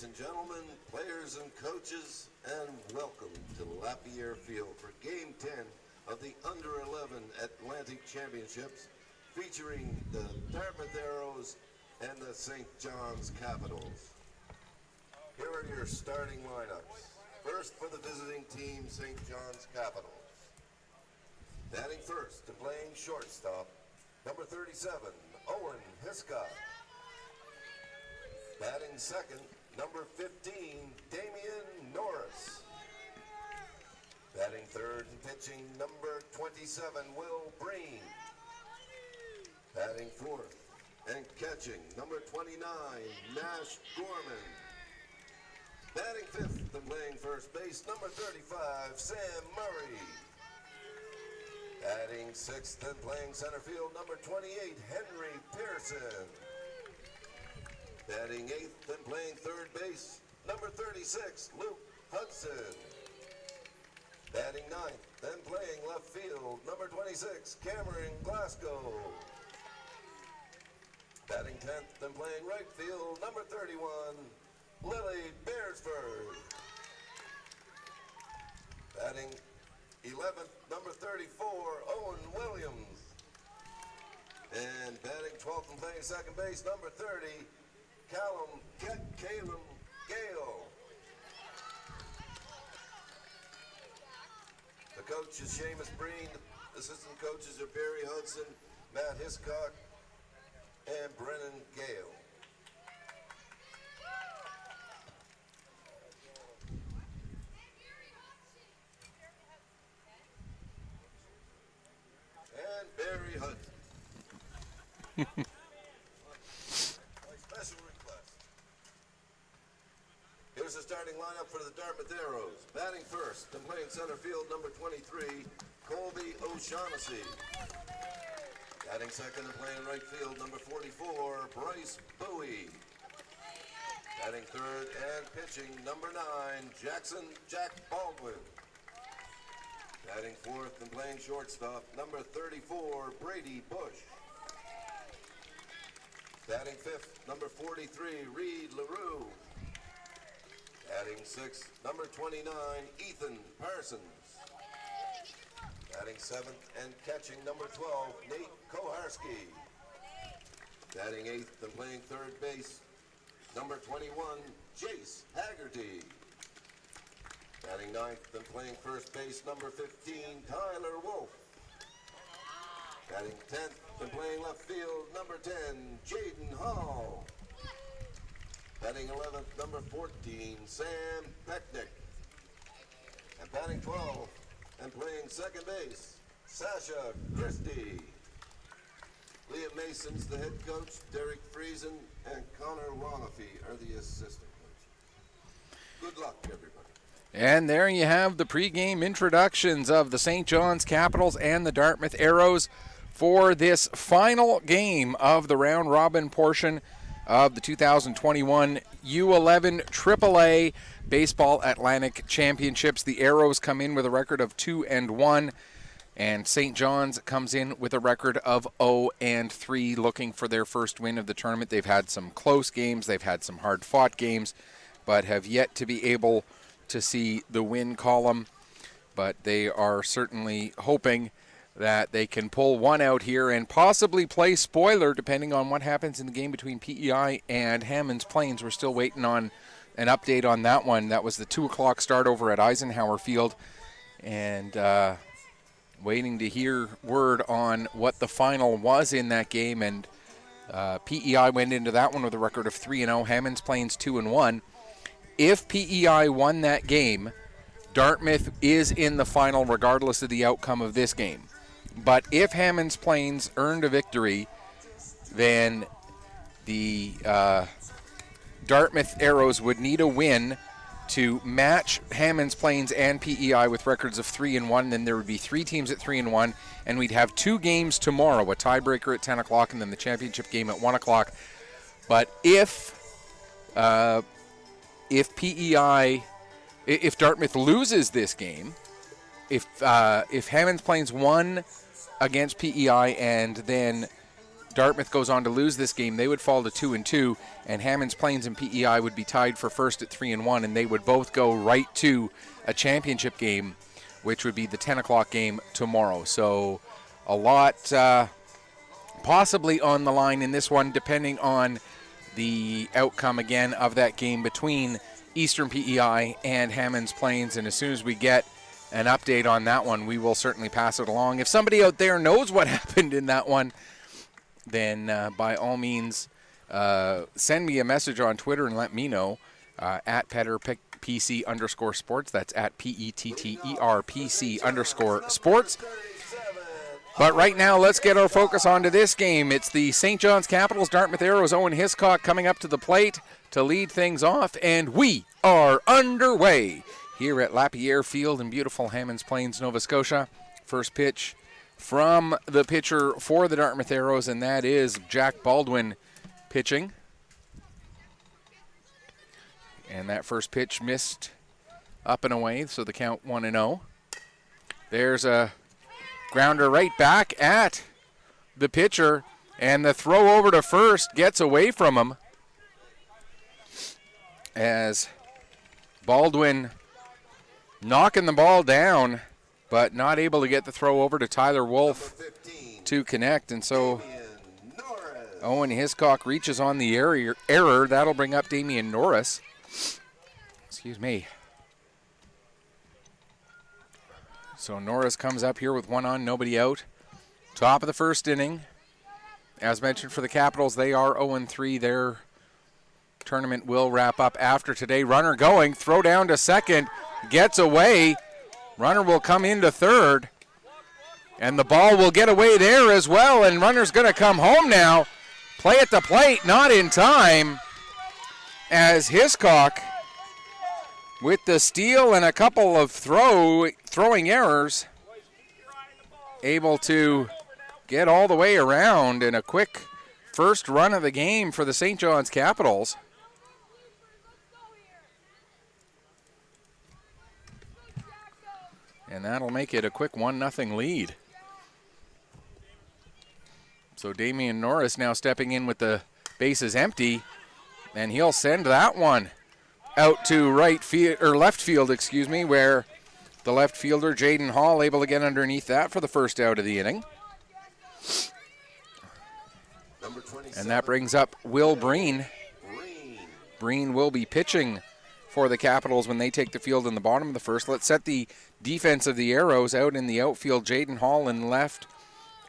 Ladies and gentlemen, players and coaches, and welcome to LaPierre Field for Game 10 of the Under-11 Atlantic Championships, featuring the Dartmouth Arrows and the St. John's Capitals. Here are your starting lineups. First for the visiting team, St. John's Capitals. Batting first and playing shortstop, number 37, Owen Hiscott. Batting second, number 15, Damian Norris. Batting third and pitching, number 27, Will Breen. Batting fourth and catching, number 29, Nash Gorman. Batting fifth and playing first base, number 35, Sam Murray. Batting sixth and playing center field, number 28, Henry Pearson. Batting eighth and playing third base, number 36, Luke Hudson. Batting ninth and playing left field, number 26, Cameron Glasgow. Batting 10th and playing right field, number 31, Lilly Bearsford. Batting 11th, number 34, Owen Williams. And batting 12th and playing second base, number 30, Caleb Gale. The coach is Seamus Breen. The assistant coaches are Barry Hudson, Matt Hiscock, and Brennan Gale. And Barry Hudson. My special request. Here's the starting lineup for the Dartmouth Arrows. Batting first and playing center field, number 23, Colby O'Shaughnessy. Batting second and playing right field, number 44, Bryce Bowie. Batting third and pitching, number 9, Jack Baldwin. Batting fourth and playing shortstop, number 34, Brady Bush. Batting fifth, number 43, Reed LaRue. Batting sixth, number 29, Ethan Parsons. Batting seventh and catching, number 12, Nate Koharski. Batting eighth and playing third base, number 21, Jace Haggerty. Batting ninth and playing first base, number 15, Tyler Wolf. Batting 10th and playing left field, number 10, Jaden Hall. Batting 11th, number 14, Sam Pecknick. And batting 12 and playing second base, Sasha Christie. Liam Mason's the head coach, Derek Friesen and Connor Ronafi are the assistant coach. Good luck, everybody. And there you have the pregame introductions of the St. John's Capitals and the Dartmouth Arrows for this final game of the round-robin portion of the 2021 U11 AAA Baseball Atlantic Championships. The Arrows come in with a record of 2-1, and St. John's comes in with a record of 0-3, looking for their first win of the tournament. They've had some close games, they've had some hard-fought games, but have yet to be able to see the win column. But they are certainly hoping that they can pull one out here and possibly play spoiler depending on what happens in the game between PEI and Hammonds Plains. We're still waiting on an update on that one. That was the 2 o'clock start over at Eisenhower Field, and waiting to hear word on what the final was in that game. And PEI went into that one with a record of 3-0, Hammonds Plains 2-1. If PEI won that game, Dartmouth is in the final regardless of the outcome of this game. But if Hammonds Plains earned a victory, then the Dartmouth Arrows would need a win to match Hammonds Plains and PEI with records of 3-1. Then there would be 3 teams at 3-1, and we'd have 2 games tomorrow, a tiebreaker at 10 o'clock and then the championship game at 1 o'clock. But if Dartmouth loses this game, if Hammonds Plains won against PEI and then Dartmouth goes on to lose this game, they would fall to 2-2, and Hammonds, Plains, and PEI would be tied for first at 3-1, and they would both go right to a championship game, which would be the 10 o'clock game tomorrow. So a lot possibly on the line in this one, depending on the outcome again of that game between Eastern PEI and Hammonds Plains. And as soon as we get an update on that one, we will certainly pass it along. If somebody out there knows what happened in that one, then by all means send me a message on Twitter and let me know at PetterPC_sports. That's at PETTERPC_sports. But right now, let's get our focus onto this game. It's the St. John's Capitals, Dartmouth Arrows. Owen Hiscock coming up to the plate to lead things off, and we are underway here at LaPierre Field in beautiful Hammonds Plains, Nova Scotia. First pitch from the pitcher for the Dartmouth Arrows, and that is Jack Baldwin pitching. And that first pitch missed up and away, so the count 1-0. There's a grounder right back at the pitcher, and the throw over to first gets away from him as Baldwin knocking the ball down, but not able to get the throw over to Tyler Wolf to connect. And so Owen Hiscock reaches on the error. That'll bring up Damian Norris. Excuse me. So Norris comes up here with one on, nobody out. Top of the first inning. As mentioned for the Capitals, they are 0-3. Their tournament will wrap up after today. Runner going, throw down to second, gets away. Runner will come into third. And the ball will get away there as well, and runner's going to come home now. Play at the plate, not in time, as Hiscock, with the steal and a couple of throwing errors, able to get all the way around in a quick first run of the game for the St. John's Capitals. And that'll make it a quick 1-0 lead. So Damian Norris now stepping in with the bases empty, and he'll send that one out to left field, where the left fielder Jaden Hall able to get underneath that for the first out of the inning. And that brings up Will Breen. Breen will be pitching for the Capitals when they take the field in the bottom of the first. Let's set the defense of the Arrows out in the outfield. Jaden Hall in left,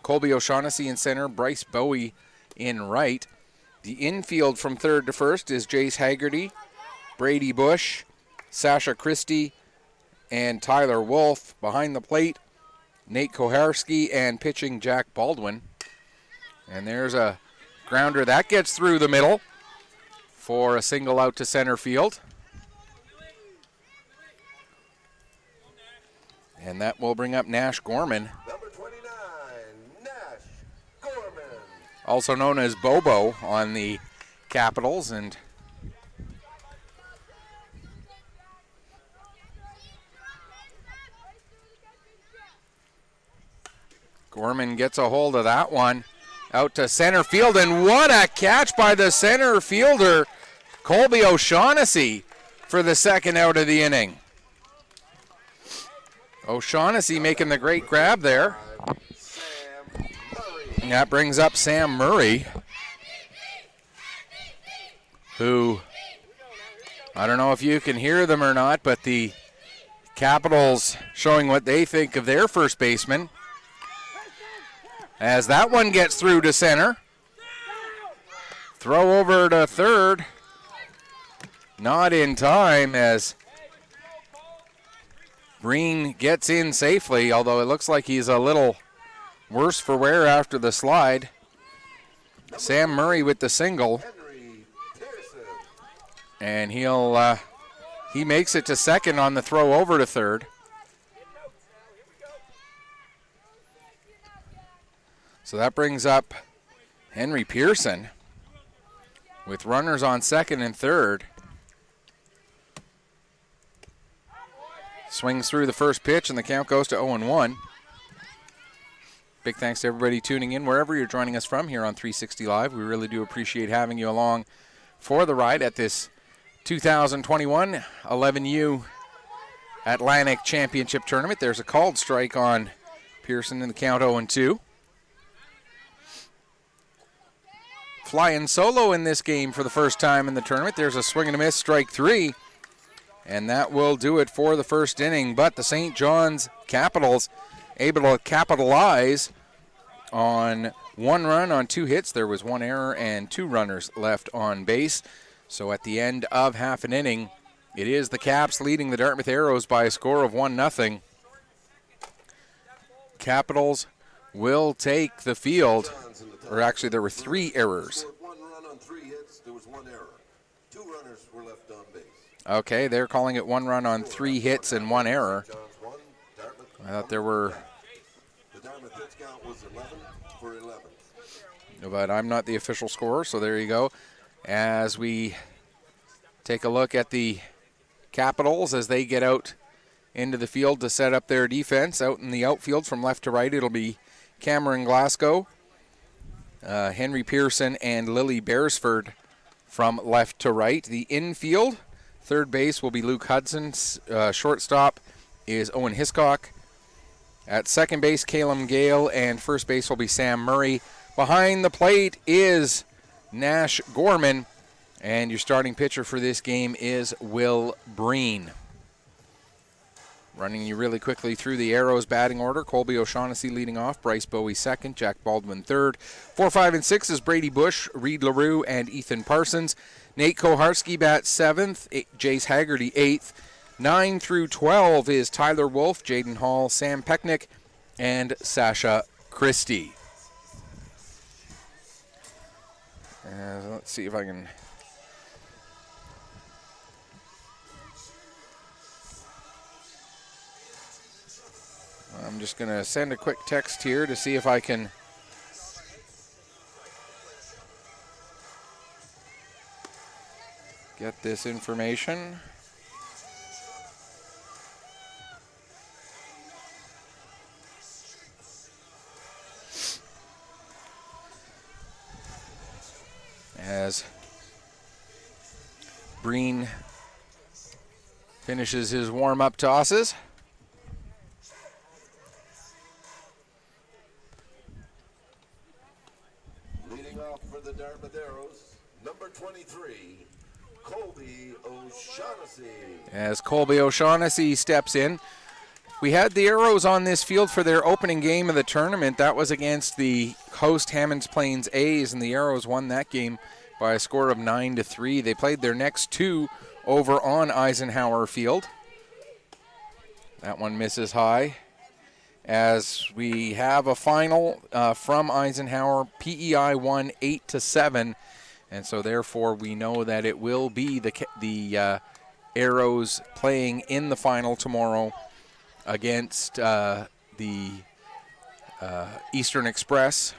Colby O'Shaughnessy in center, Bryce Bowie in right. The infield from third to first is Jace Haggerty, Brady Bush, Sasha Christie, and Tyler Wolf. Behind the plate, Nate Koharski, and pitching Jack Baldwin. And there's a grounder that gets through the middle for a single out to center field. And that will bring up Nash Gorman. Number 29, Nash Gorman. Also known as Bobo on the Capitals. And Gorman gets a hold of that one out to center field. And what a catch by the center fielder, Colby O'Shaughnessy, for the second out of the inning. O'Shaughnessy making the great grab there. And that brings up Sam Murray, who, I don't know if you can hear them or not, but the Capitals showing what they think of their first baseman. As that one gets through to center. Throw over to third. Not in time as Breen gets in safely, although it looks like he's a little worse for wear after the slide. Sam Murray with the single. And he makes it to second on the throw over to third. So that brings up Henry Pearson with runners on second and third. Swings through the first pitch, and the count goes to 0-1. Big thanks to everybody tuning in wherever you're joining us from here on 360 Live. We really do appreciate having you along for the ride at this 2021 11U Atlantic Championship Tournament. There's a called strike on Pearson in the count 0-2. Flying solo in this game for the first time in the tournament. There's a swing and a miss, strike 3. And that will do it for the first inning. But the St. John's Capitals able to capitalize on 1 run on 2 hits. There was 1 error and 2 runners left on base. So at the end of half an inning, it is the Caps leading the Dartmouth Arrows by a score of 1-0. Capitals will take the field. Or actually, there were 3 errors. 1 run on 3 hits. There was 1 error. 2 runners were left on base. Okay, they're calling it 1 run on 3 hits and 1 error. I thought there were. The Dartmouth hits count was 11 for 11. But I'm not the official scorer, so there you go. As we take a look at the Capitals as they get out into the field to set up their defense. Out in the outfield from left to right, it'll be Cameron Glasgow, Henry Pearson, and Lilly Bearsford from left to right. The infield, third base will be Luke Hudson. Shortstop is Owen Hiscock. At second base, Calum Gale, and first base will be Sam Murray. Behind the plate is Nash Gorman, and your starting pitcher for this game is Will Breen. Running you really quickly through the Arrows batting order. Colby O'Shaughnessy leading off, Bryce Bowie second, Jack Baldwin third. 4, 5, and 6 is Brady Bush, Reed LaRue, and Ethan Parsons. Nate Koharski bats seventh, Jace Haggerty eighth. 9 through 12 is Tyler Wolf, Jaden Hall, Sam Pecknick, and Sasha Christie. Let's see if I can... I'm just going to send a quick text here to see if I can get this information. As Breen finishes his warm-up tosses. Leading off for the Dartmouth Arrows, number 23, Colby O'Shaughnessy. As Colby O'Shaughnessy steps in. We had the Arrows on this field for their opening game of the tournament. That was against the host Hammonds Plains A's, and the Arrows won that game by a score of 9-3. They played their next 2 over on Eisenhower Field. That one misses high. As we have a final from Eisenhower, PEI won 8-7, and so therefore we know that it will be the Arrows playing in the final tomorrow against the Eastern Express,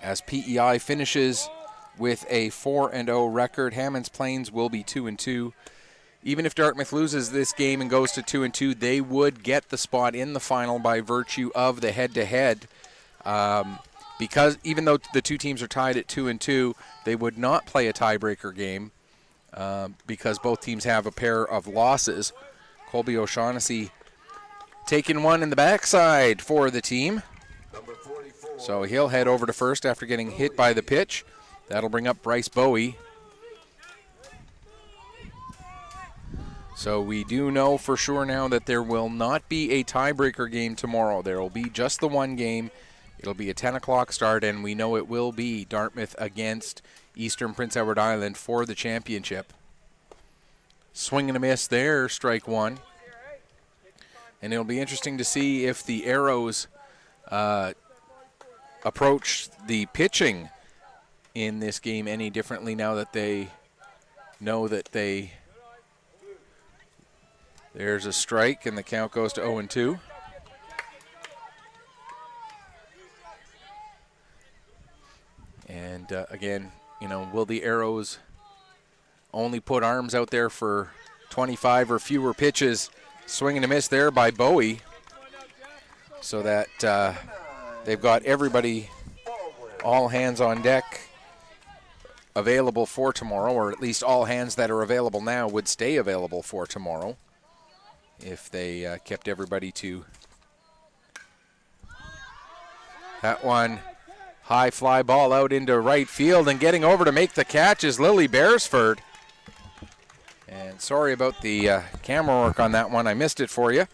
as PEI finishes with a 4-0 record. Hammonds Plains will be 2-2. Even if Dartmouth loses this game and goes to 2-2, they would get the spot in the final by virtue of the head-to-head. Because even though the 2 teams are tied at 2-2, they would not play a tiebreaker game because both teams have a pair of losses. Colby O'Shaughnessy taking one in the backside for the team. So he'll head over to first after getting hit by the pitch. That'll bring up Bryce Bowie. So we do know for sure now that there will not be a tiebreaker game tomorrow. There will be just the one game. It'll be a 10 o'clock start, and we know it will be Dartmouth against Eastern Prince Edward Island for the championship. Swing and a miss there, strike 1. And it'll be interesting to see if the Arrows approach the pitching in this game any differently now that they know that there's a strike and the count goes to 0-2. And again, will the Arrows only put arms out there for 25 or fewer pitches? Swing and a miss there by Bowie, so that they've got everybody, all hands on deck, available for tomorrow, or at least all hands that are available now would stay available for tomorrow if they kept everybody to that one. High fly ball out into right field, and getting over to make the catch is Lilly Bearsford. And sorry about the camera work on that one. I missed it for you.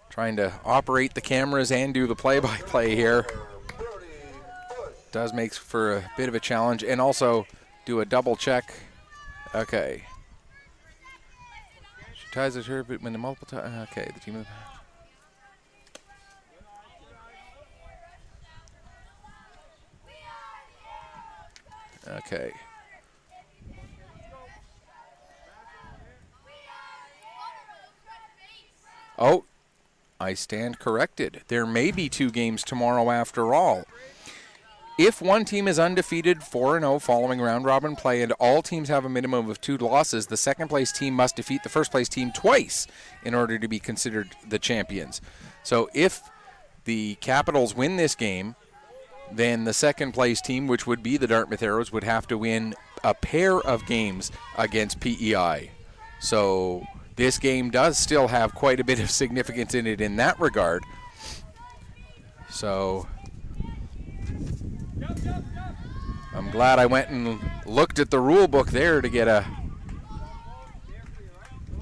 Trying to operate the cameras and do the play-by-play here. Does make for a bit of a challenge, and also do a double check. Okay. She ties it here, but when the multiple time. Okay, the team. Okay. Oh, I stand corrected. There may be 2 games tomorrow after all. If one team is undefeated 4-0 following round-robin play and all teams have a minimum of 2 losses, the second-place team must defeat the first-place team twice in order to be considered the champions. So if the Capitals win this game, then the second-place team, which would be the Dartmouth Arrows, would have to win a pair of games against PEI. So this game does still have quite a bit of significance in it in that regard. So I'm glad I went and looked at the rule book there to get a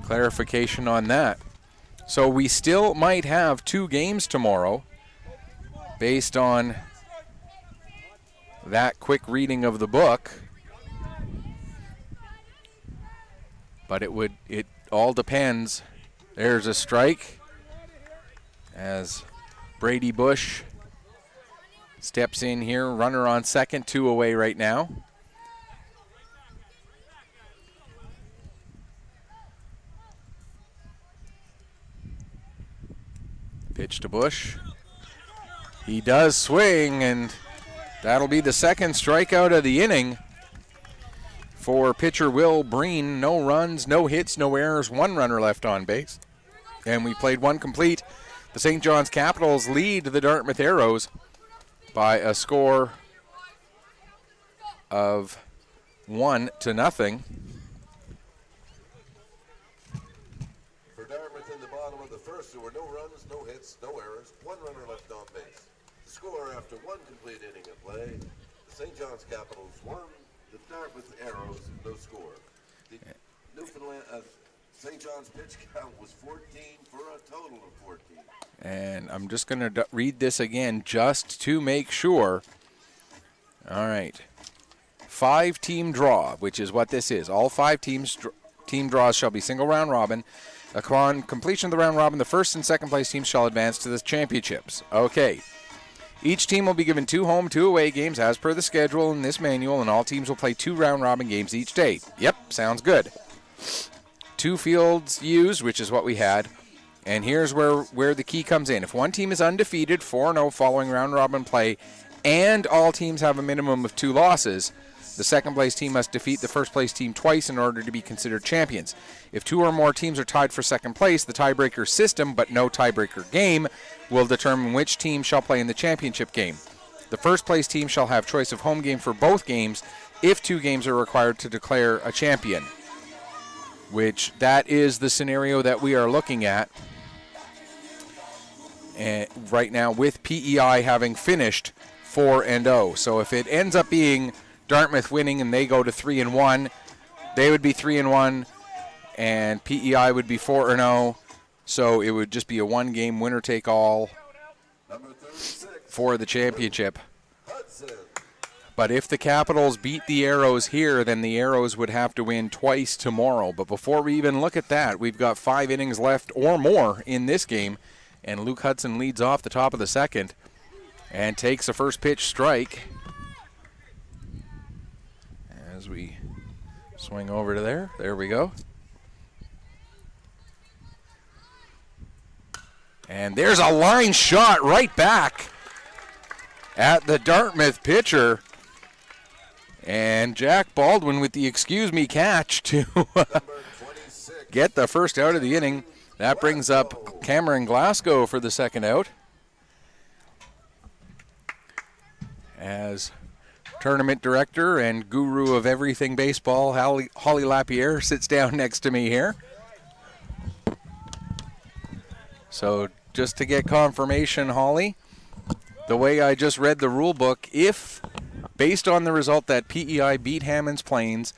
clarification on that. So we still might have 2 games tomorrow based on that quick reading of the book. But it all depends. There's a strike as Brady Bush steps in here. Runner on second, 2 away right now. Pitch to Bush. He does swing, and that'll be the second strikeout of the inning for pitcher Will Breen. No runs, no hits, no errors, 1 runner left on base. And we played 1 complete. The St. John's Capitals lead the Dartmouth Arrows by a score of 1-0. For Dartmouth in the bottom of the first, there were no runs, no hits, no errors, 1 runner left on base. The score after 1 complete inning of play, the St. John's Capitals won, the Dartmouth Arrows no score. The Newfoundland St. John's pitch count was 14 for a total of 14. And I'm just going to read this again just to make sure. All right. 5-team draw, which is what this is. All 5 team draws shall be single round robin. Upon completion of the round robin, the first and second place teams shall advance to the championships. Okay. Each team will be given 2 home, 2 away games as per the schedule in this manual, and all teams will play 2 round robin games each day. Yep, sounds good. 2 fields used, which is what we had. And here's where the key comes in. If one team is undefeated 4-0 following round robin play and all teams have a minimum of 2 losses, the second place team must defeat the first place team twice in order to be considered champions. If 2 or more teams are tied for second place, the tiebreaker system, but no tiebreaker game, will determine which team shall play in the championship game. The first place team shall have choice of home game for both games if 2 games are required to declare a champion, which that is the scenario that we are looking at right now, with PEI having finished 4-0. So if it ends up being Dartmouth winning and they go to 3-1, they would be 3-1, and PEI would be 4-0. So it would just be a 1-game winner-take-all for the championship. But if the Capitals beat the Arrows here, then the Arrows would have to win twice tomorrow. But before we even look at that, we've got 5 innings left or more in this game. And Luke Hudson leads off the top of the second and takes a first pitch strike. As we swing over to there. There we go. And there's a line shot right back at the Dartmouth pitcher. And Jack Baldwin with the excuse me catch to get the first out of the inning. That brings up Cameron Glasgow for the second out. as tournament director and guru of everything baseball, Holly LaPierre sits down next to me here. So just to get confirmation, Holly, the way I just read the rule book, if, based on the result that PEI beat Hammonds Plains,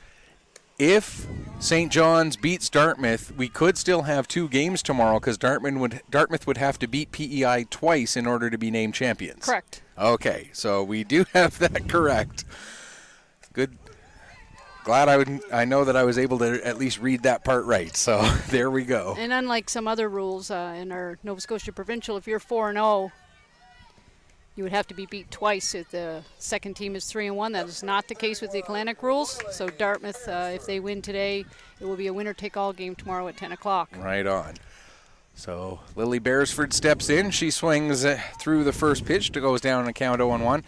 if St. John's beats Dartmouth, we could still have 2 games tomorrow because Dartmouth would have to beat PEI twice in order to be named champions. Correct. Okay, so we do have that correct. Good. Glad I know that I was able to at least read that part right. So there we go. And unlike some other rules in our Nova Scotia Provincial, if you're 4-0, you would have to be beat twice if the second team is 3-1. That is not the case with the Atlantic rules. So Dartmouth, if they win today, it will be a winner-take-all game tomorrow at 10 o'clock. Right on. So Lilly Bearsford steps in. She swings through the first pitch to goes down and count 0-1.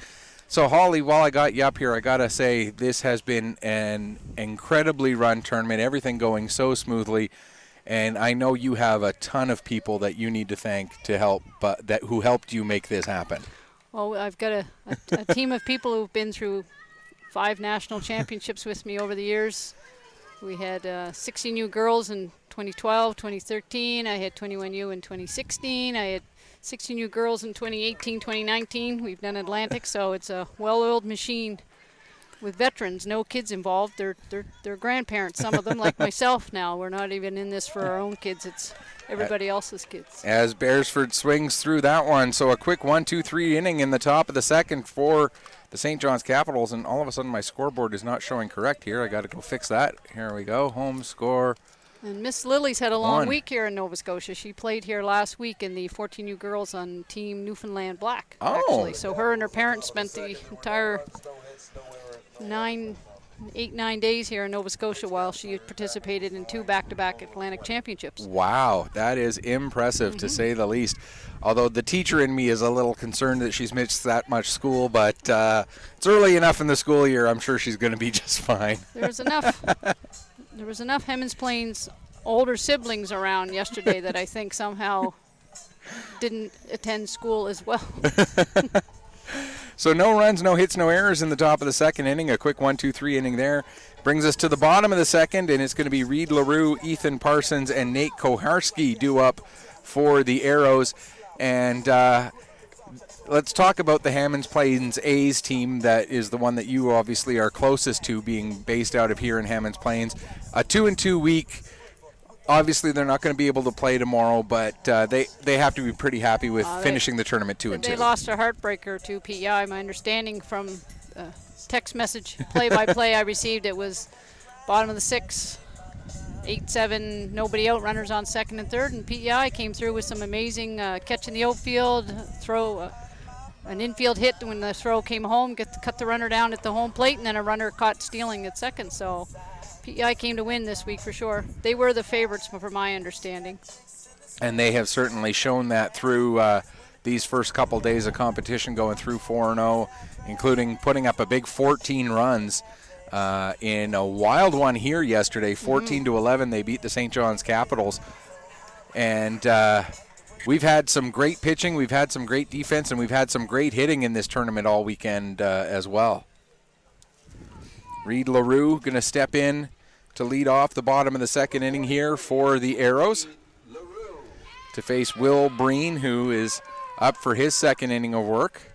So Holly, while I got you up here, I got to say this has been an incredibly run tournament. Everything going so smoothly. And I know you have a ton of people that you need to thank to help, who helped you make this happen. Well, I've got a team of people who've been through 5 national championships with me over the years. We had 16 U girls in 2012, 2013. I had 21 U in 2016. I had 16 U girls in 2018, 2019. We've done Atlantic, so it's a well-oiled machine with veterans. No kids involved. They're grandparents, some of them, like myself now. We're not even in this for our own kids. It's everybody else's kids. As Bearsford swings through that one, so a quick 1-2-3 inning in the top of the second for the St. John's Capitals, and all of a sudden my scoreboard is not showing correct here. I got to go fix that. Here we go. Home score. And Miss Lily's had a long week here in Nova Scotia. She played here last week in the 14U girls on Team Newfoundland Black, actually. So her and her parents spent the entire 9 days here in Nova Scotia while she participated in 2 back-to-back Atlantic championships. Wow, that is impressive to say the least. Although the teacher in me is a little concerned that she's missed that much school, but it's early enough in the school year. I'm sure she's going to be just fine. There was enough Hammonds Plains older siblings around yesterday that I think somehow didn't attend school as well. So no runs, no hits, no errors in the top of the second inning. A quick 1-2-3 inning there. Brings us to the bottom of the second, and it's going to be Reed LaRue, Ethan Parsons, and Nate Koharski due up for the Arrows. And let's talk about the Hammonds Plains A's team. That is the one that you obviously are closest to, being based out of here in Hammonds Plains. A 2-2 week. Obviously, they're not going to be able to play tomorrow, but they have to be pretty happy with finishing the tournament 2-2. They lost a heartbreaker to PEI. My understanding from text message play-by-play I received, it was bottom of the 6th, 8-7, nobody out, runners on second and third, and PEI came through with some amazing catch in the outfield, throw, an infield hit when the throw came home, cut the runner down at the home plate, and then a runner caught stealing at second. So PEI came to win this week for sure. They were the favorites from my understanding. And they have certainly shown that through these first couple days of competition, going through 4-0, including putting up a big 14 runs in a wild one here yesterday. 14-11, they beat the St. John's Capitals. And we've had some great pitching, we've had some great defense, and we've had some great hitting in this tournament all weekend as well. Reed LaRue going to step in to lead off the bottom of the second inning here for the Arrows, to face Will Breen, who is up for his second inning of work.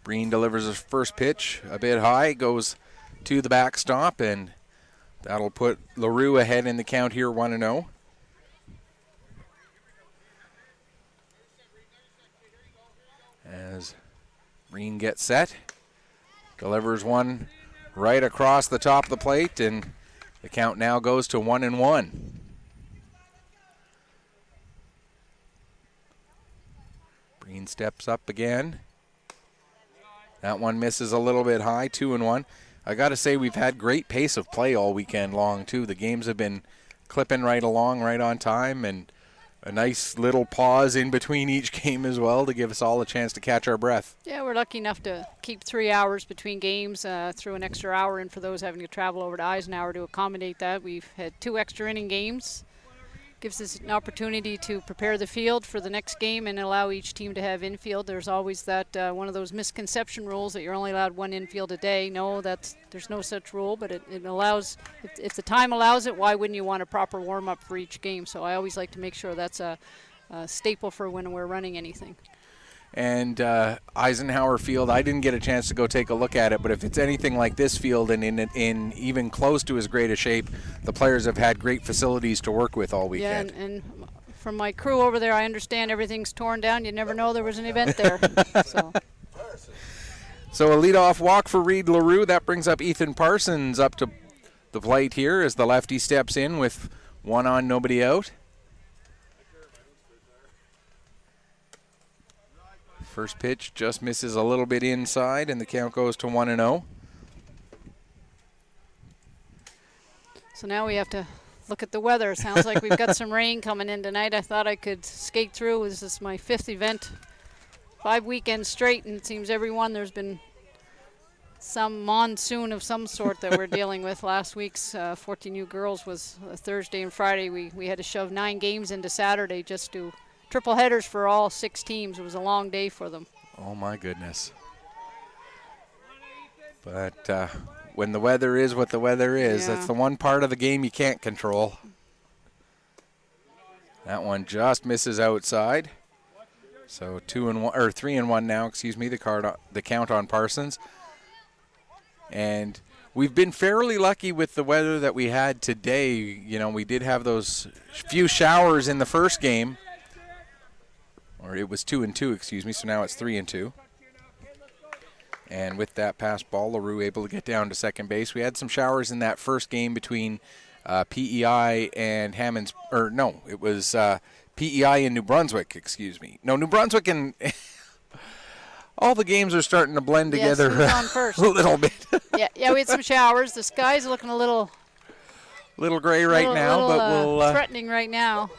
Breen delivers his first pitch a bit high, goes to the backstop, and that'll put LaRue ahead in the count here, 1-0. As Breen gets set, delivers one right across the top of the plate, and the count now goes to 1-1. Breen steps up again. That one misses a little bit high, 2-1. I got to say, we've had great pace of play all weekend long, too. The games have been clipping right along, right on time, and a nice little pause in between each game as well to give us all a chance to catch our breath. Yeah, we're lucky enough to keep 3 hours between games, through an extra hour in for those having to travel over to Eisenhower to accommodate that. We've had 2 extra inning games, gives us an opportunity to prepare the field for the next game and allow each team to have infield. There's always that one of those misconception rules that you're only allowed one infield a day. No, there's no such rule, but it allows, if the time allows it, why wouldn't you want a proper warm-up for each game? So I always like to make sure that's a staple for when we're running anything. And Eisenhower Field, I didn't get a chance to go take a look at it, but if it's anything like this field and in even close to as great a shape, the players have had great facilities to work with all weekend. Yeah, and from my crew over there, I understand everything's torn down. You never know there was an event there. So a leadoff walk for Reed LaRue. That brings up Ethan Parsons up to the plate here as the lefty steps in with one on, nobody out. First pitch just misses a little bit inside, and the count goes to 1-0. So now we have to look at the weather. Sounds like we've got some rain coming in tonight. I thought I could skate through. This is my 5th event, 5 weekends straight, and it seems every one there's been some monsoon of some sort that we're dealing with. Last week's 14U Girls was Thursday and Friday. We had to shove 9 games into Saturday just to triple headers for all 6 teams. It was a long day for them. Oh my goodness. But when the weather is what the weather is, that's the one part of the game you can't control. That one just misses outside. So 2-1 or 3-1 now, excuse me, the count on Parsons. And we've been fairly lucky with the weather that we had today. You know, we did have those few showers in the first game. Or it was 2-2, excuse me, so now it's 3-2. And with that pass ball, LaRue able to get down to second base. We had some showers in that first game between PEI and Hammonds, or no, it was PEI and New Brunswick, excuse me. No, New Brunswick and all the games are starting to blend together on first? a little bit. yeah, we had some showers. The sky's looking a little gray right now, but we'll threatening right now.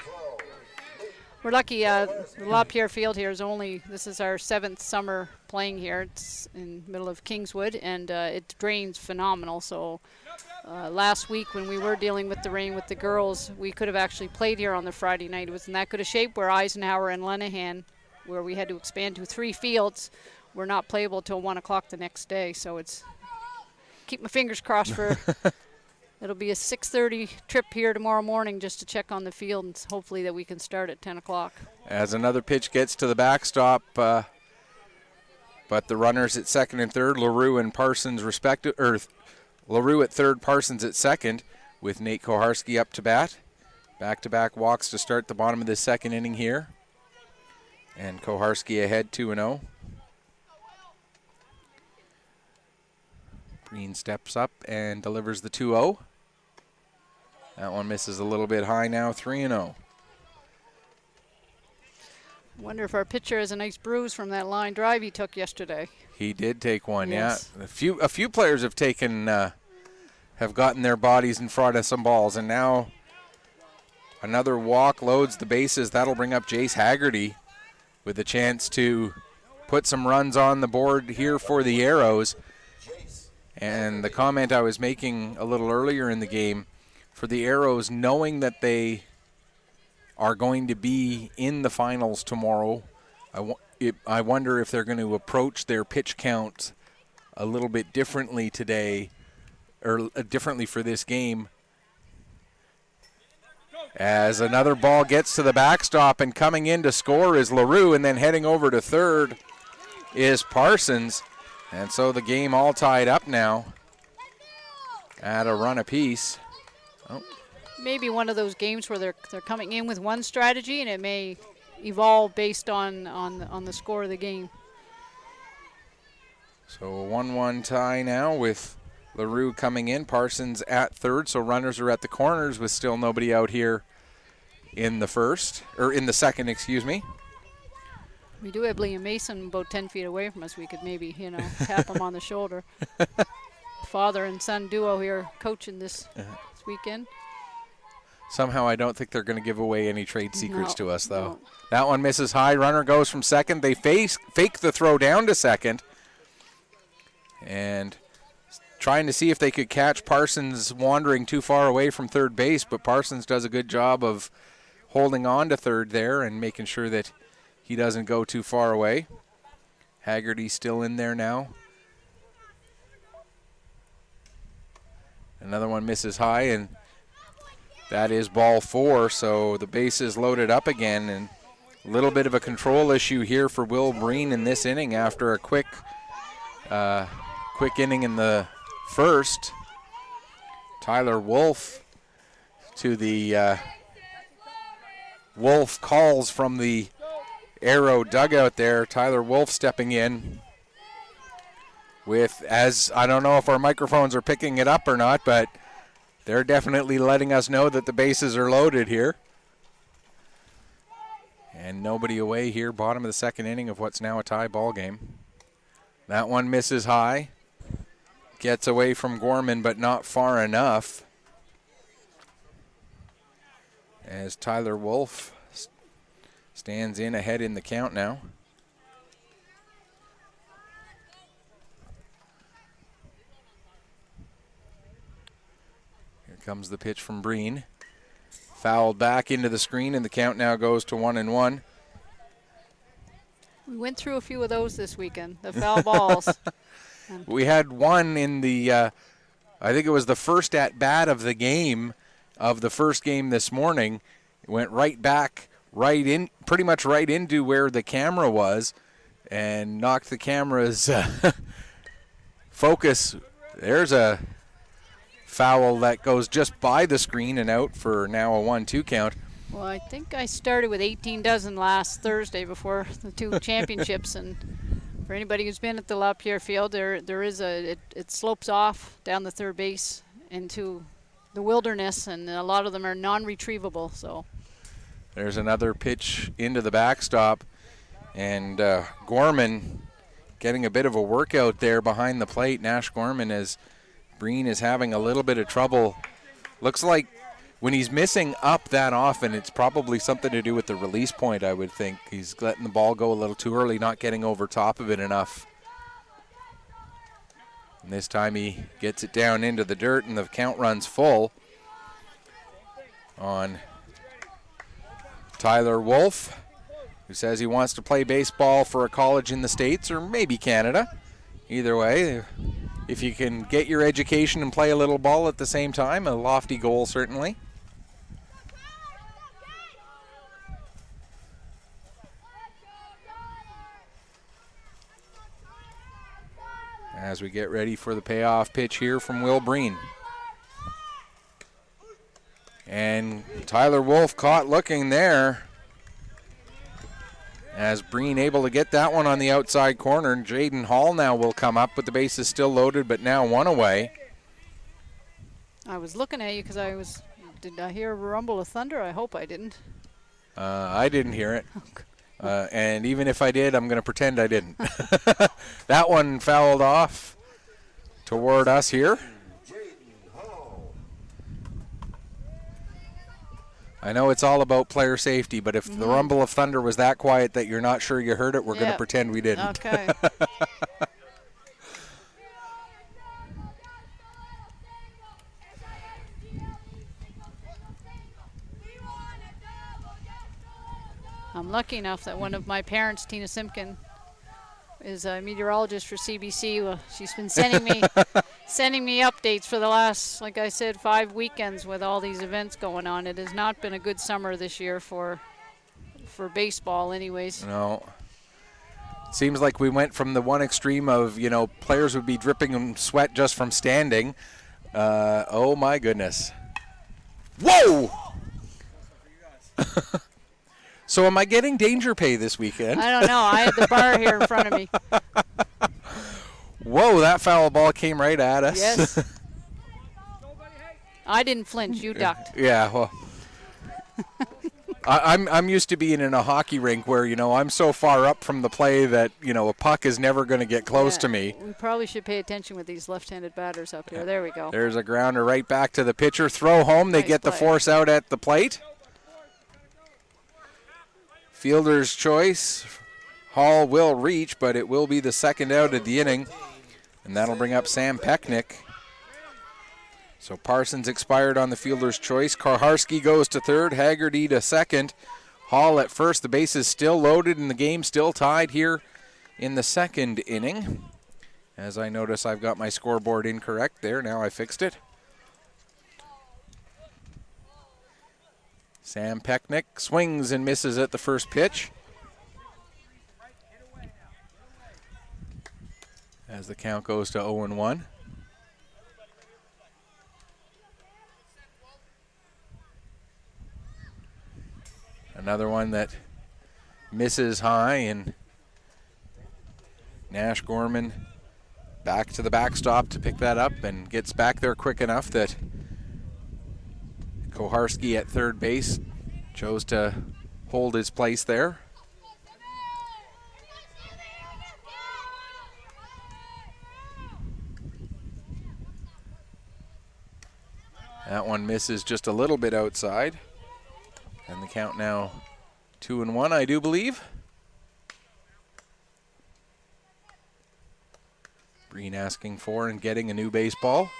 We're lucky. The LaPierre field here this is our 7th summer playing here. It's in the middle of Kingswood, and it drains phenomenal. So last week when we were dealing with the rain with the girls, we could have actually played here on the Friday night. It was in that good a shape where Eisenhower and Lenahan, where we had to expand to 3 fields, were not playable till 1 o'clock the next day. So keep my fingers crossed for it'll be a 6:30 trip here tomorrow morning just to check on the field, and hopefully that we can start at 10 o'clock. As another pitch gets to the backstop, but the runners at second and third, LaRue and Parsons LaRue at third, Parsons at second, with Nate Koharski up to bat. Back-to-back walks to start the bottom of the second inning here. And Koharski ahead 2-0. Breen steps up and delivers the 2-0. That one misses a little bit high now, 3-0. Wonder if our pitcher has a nice bruise from that line drive he took yesterday. He did take one, yes. Yeah. A few players have have gotten their bodies in front of some balls, and now another walk loads the bases. That'll bring up Jace Haggerty with a chance to put some runs on the board here for the Arrows. And the comment I was making a little earlier in the game, for the Arrows, knowing that they are going to be in the finals tomorrow, I wonder if they're going to approach their pitch count a little bit differently today, or differently for this game. As another ball gets to the backstop, and coming in to score is LaRue, and then heading over to third is Parsons. And so the game all tied up now at a run apiece. Oh. Maybe one of those games where they're coming in with one strategy, and it may evolve based on the score of the game. So a 1-1 tie now with LaRue coming in, Parsons at third. So runners are at the corners with still nobody out here in the second, excuse me. We do have Liam Mason about 10 feet away from us. We could maybe, tap him on the shoulder. Father and son duo here coaching this weekend. Somehow I don't think they're going to give away any trade secrets to us, though. No. That one misses high. Runner goes from second. They fake the throw down to second. And trying to see if they could catch Parsons wandering too far away from third base, but Parsons does a good job of holding on to third there and making sure that he doesn't go too far away. Haggerty's still in there now. Another one misses high, and that is ball 4, so the base is loaded up again, and a little bit of a control issue here for Will Breen in this inning after a quick inning in the first. Tyler Wolf to the Wolf calls from the Arrow dugout there. Tyler Wolf stepping in with, as I don't know if our microphones are picking it up or not, but they're definitely letting us know that the bases are loaded here. And nobody away here, bottom of the second inning of what's now a tie ball game. That one misses high. Gets away from Gorman, but not far enough. As Tyler Wolf stands in ahead in the count now. Here comes the pitch from Breen. Fouled back into the screen, and the count now goes to 1-1. We went through a few of those this weekend, the foul balls. We had one in the, I think it was the first at-bat of the game, of the first game this morning. It went right back, right in, pretty much right into where the camera was, and knocked the camera's focus. There's a foul that goes just by the screen and out for now a 1-2 count. Well, I think I started with 18 dozen last Thursday before the two championships, and for anybody who's been at the LaPierre field, there is it slopes off down the third base into the wilderness, and a lot of them are non-retrievable. So there's another pitch into the backstop, and Gorman getting a bit of a workout there behind the plate. Nash Gorman, as Breen is having a little bit of trouble. Looks like when he's missing up that often, it's probably something to do with the release point, I would think. He's letting the ball go a little too early, not getting over top of it enough. And this time he gets it down into the dirt, and the count runs full on Tyler Wolf, who says he wants to play baseball for a college in the States or maybe Canada. Either way, if you can get your education and play a little ball at the same time, a lofty goal certainly. As we get ready for the payoff pitch here from Will Breen. And Tyler Wolf caught looking there. As Breen able to get that one on the outside corner. Jaden Hall now will come up, but the base is still loaded, but now one away. I was looking at you because did I hear a rumble of thunder? I hope I didn't. I didn't hear it. And even if I did, I'm going to pretend I didn't. That one fouled off toward us here. I know it's all about player safety, but if the rumble of thunder was that quiet that you're not sure you heard it, we're going to pretend we didn't. Okay. I'm lucky enough that one of my parents, Tina Simpkin, is a meteorologist for CBC. Well, she's been sending me updates for the last, like I said, 5 weekends with all these events going on. It has not been a good summer this year for baseball anyways. No. It seems like we went from the one extreme of, players would be dripping in sweat just from standing. Oh my goodness. Whoa! So am I getting danger pay this weekend? I don't know. I had the bar here in front of me. Whoa, that foul ball came right at us. Yes. I didn't flinch. You ducked. Yeah, well, I'm used to being in a hockey rink where, I'm so far up from the play that, a puck is never going to get close to me. We probably should pay attention with these left-handed batters up here. There we go. There's a grounder right back to the pitcher. Throw home. They get the force out at the plate. Fielder's choice. Hall will reach, but it will be the second out of the inning. And that'll bring up Sam Pecknick. So Parsons expired on the fielder's choice. Karharski goes to third, Haggerty to second, Hall at first. The base is still loaded and the game still tied here in the second inning. As I notice, I've got my scoreboard incorrect there. Now I fixed it. Sam Pecknick swings and misses at the first pitch. As the count goes to 0-1. Another one that misses high, and Nash Gorman back to the backstop to pick that up and gets back there quick enough that Koharski at third base chose to hold his place there. That one misses just a little bit outside. And the count now 2-1, I do believe. Breen asking for and getting a new baseball.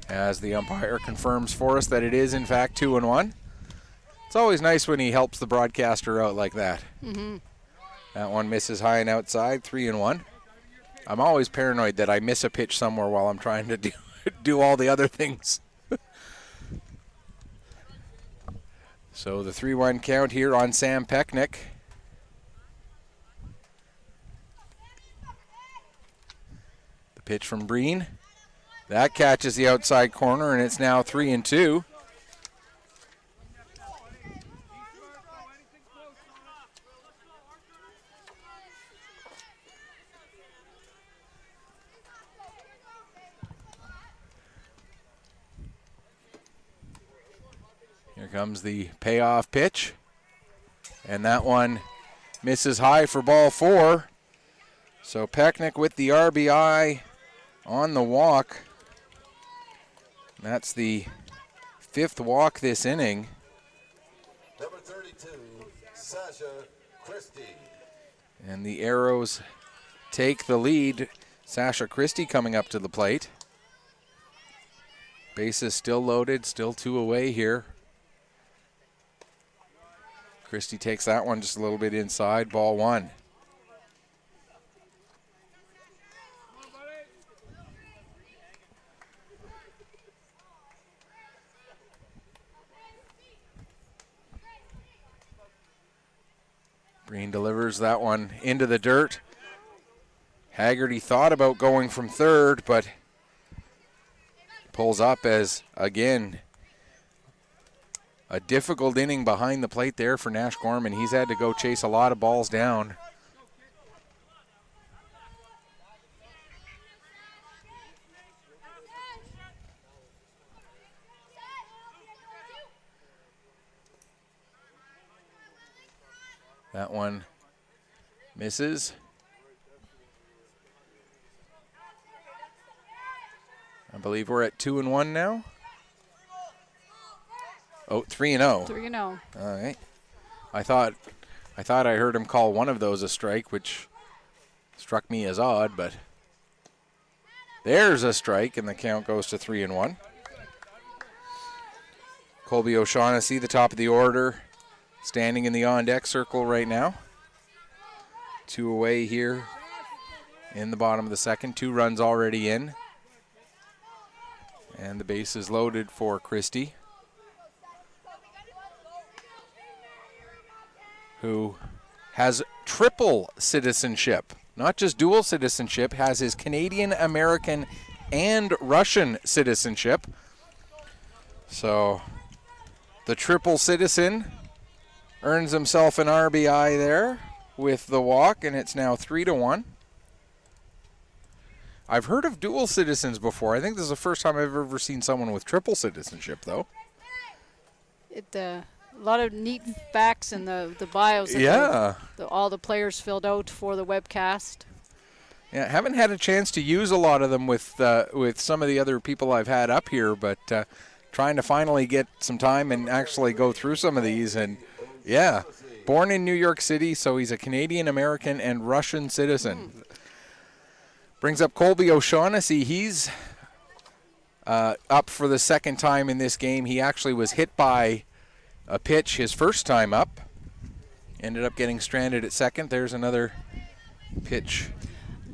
As the umpire confirms for us that it is in fact 2-1. It's always nice when he helps the broadcaster out like that. Mm-hmm. That one misses high and outside, 3-1. I'm always paranoid that I miss a pitch somewhere while I'm trying to do all the other things. So the 3-1 count here on Sam Pecknick. The pitch from Breen. That catches the outside corner, and it's now 3-2. Here comes the payoff pitch. And that one misses high for ball 4. So Pecknick with the RBI on the walk. That's the 5th walk this inning. Number 32, Sasha Christie. And the Arrows take the lead. Sasha Christie coming up to the plate. Bases still loaded, still 2 away here. Christie takes that one just a little bit inside, ball 1. Breen delivers that one into the dirt. Haggerty thought about going from third, but pulls up as, again, a difficult inning behind the plate there for Nash Gorman. He's had to go chase a lot of balls down. That one misses. I believe we're at 2-1 now. Oh, 3-0. 3-0. All right. I thought I heard him call one of those a strike, which struck me as odd, but there's a strike, and the count goes to 3-1. Colby O'Shaughnessy, the top of the order, standing in the on-deck circle right now. 2 away here in the bottom of the second. 2 runs already in. And the base is loaded for Christie, who has triple citizenship, not just dual citizenship, has his Canadian, American, and Russian citizenship. So the triple citizen earns himself an RBI there with the walk, and it's now 3-1. I've heard of dual citizens before. I think this is the first time I've ever seen someone with triple citizenship, though. A lot of neat facts in the bios that all the players filled out for the webcast. Yeah, I haven't had a chance to use a lot of them with some of the other people I've had up here, but trying to finally get some time and actually go through some of these. And, yeah, born in New York City, so he's a Canadian, American, and Russian citizen. Brings up Colby O'Shaughnessy. He's up for the second time in this game. He actually was hit by a pitch his first time up. Ended up getting stranded at second. There's another pitch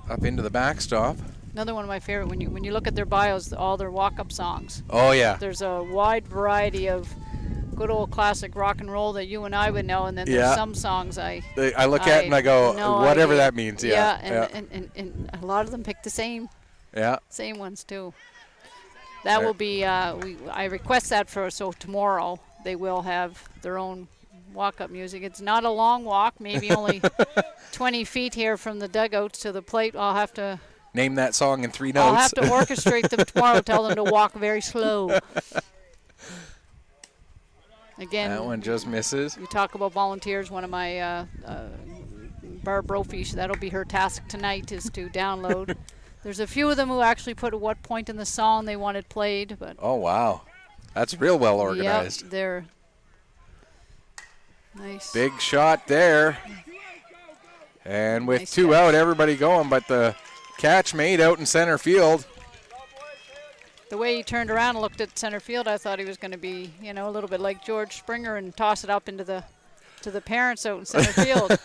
up into the backstop. Another one of my favorite, when you look at their bios, all their walk-up songs. Oh, yeah. There's a wide variety of good old classic rock and roll that you and I would know, and then there's some songs I look at and I go, whatever that means. Yeah, and a lot of them pick the same ones too. That will be I request that so tomorrow they will have their own walk-up music. It's not a long walk, maybe only 20 feet here from the dugouts to the plate. I'll have to name that song in 3 notes. I'll have to orchestrate them tomorrow, tell them to walk very slow. Again, that one just misses. You talk about volunteers. One of my Barb Brophy, that'll be her task tonight, is to download. There's a few of them who actually put at what point in the song they wanted played. But oh, wow. That's real well organized. Yep, they're nice. Big shot there. And with nice 2 catch. Out, everybody going, but the catch made out in center field. The way he turned around and looked at center field, I thought he was going to be, a little bit like George Springer and toss it up into to the parents out in center field.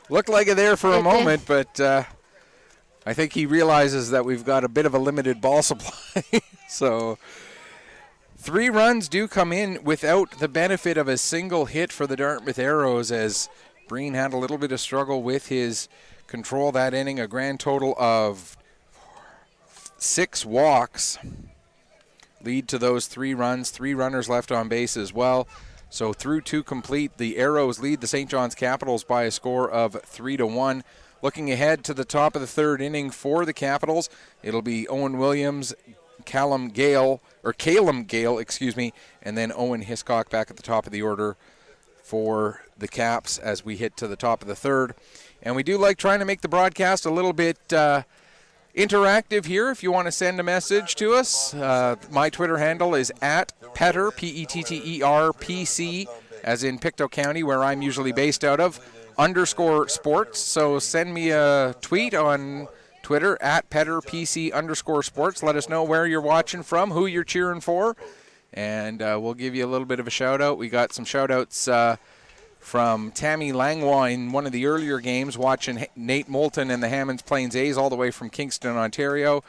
Looked like it there for a moment, but I think he realizes that we've got a bit of a limited ball supply. So 3 runs do come in without the benefit of a single hit for the Dartmouth Arrows, as Breen had a little bit of struggle with his control that inning. A grand total of 6 walks lead to those 3 runs. 3 runners left on base as well. So through 2 complete, the Arrows lead the St. John's Capitals by a score of 3-1. Looking ahead to the top of the 3rd inning for the Capitals, it'll be Owen Williams, Calum Gale, and then Owen Hiscock back at the top of the order for the Caps as we hit to the top of the 3rd. And we do like trying to make the broadcast a little bit interactive here. If you want to send a message to us, my Twitter handle is @Petter, PETTERPC, as in Pictou County, where I'm usually based out of, _sports. So send me a tweet on Twitter @PetterPC_sports. Let us know where you're watching from, who you're cheering for, and we'll give you a little bit of a shout out. We got some shout outs from Tammy Langlois in one of the earlier games, watching Nate Moulton and the Hammonds Plains A's all the way from Kingston, Ontario.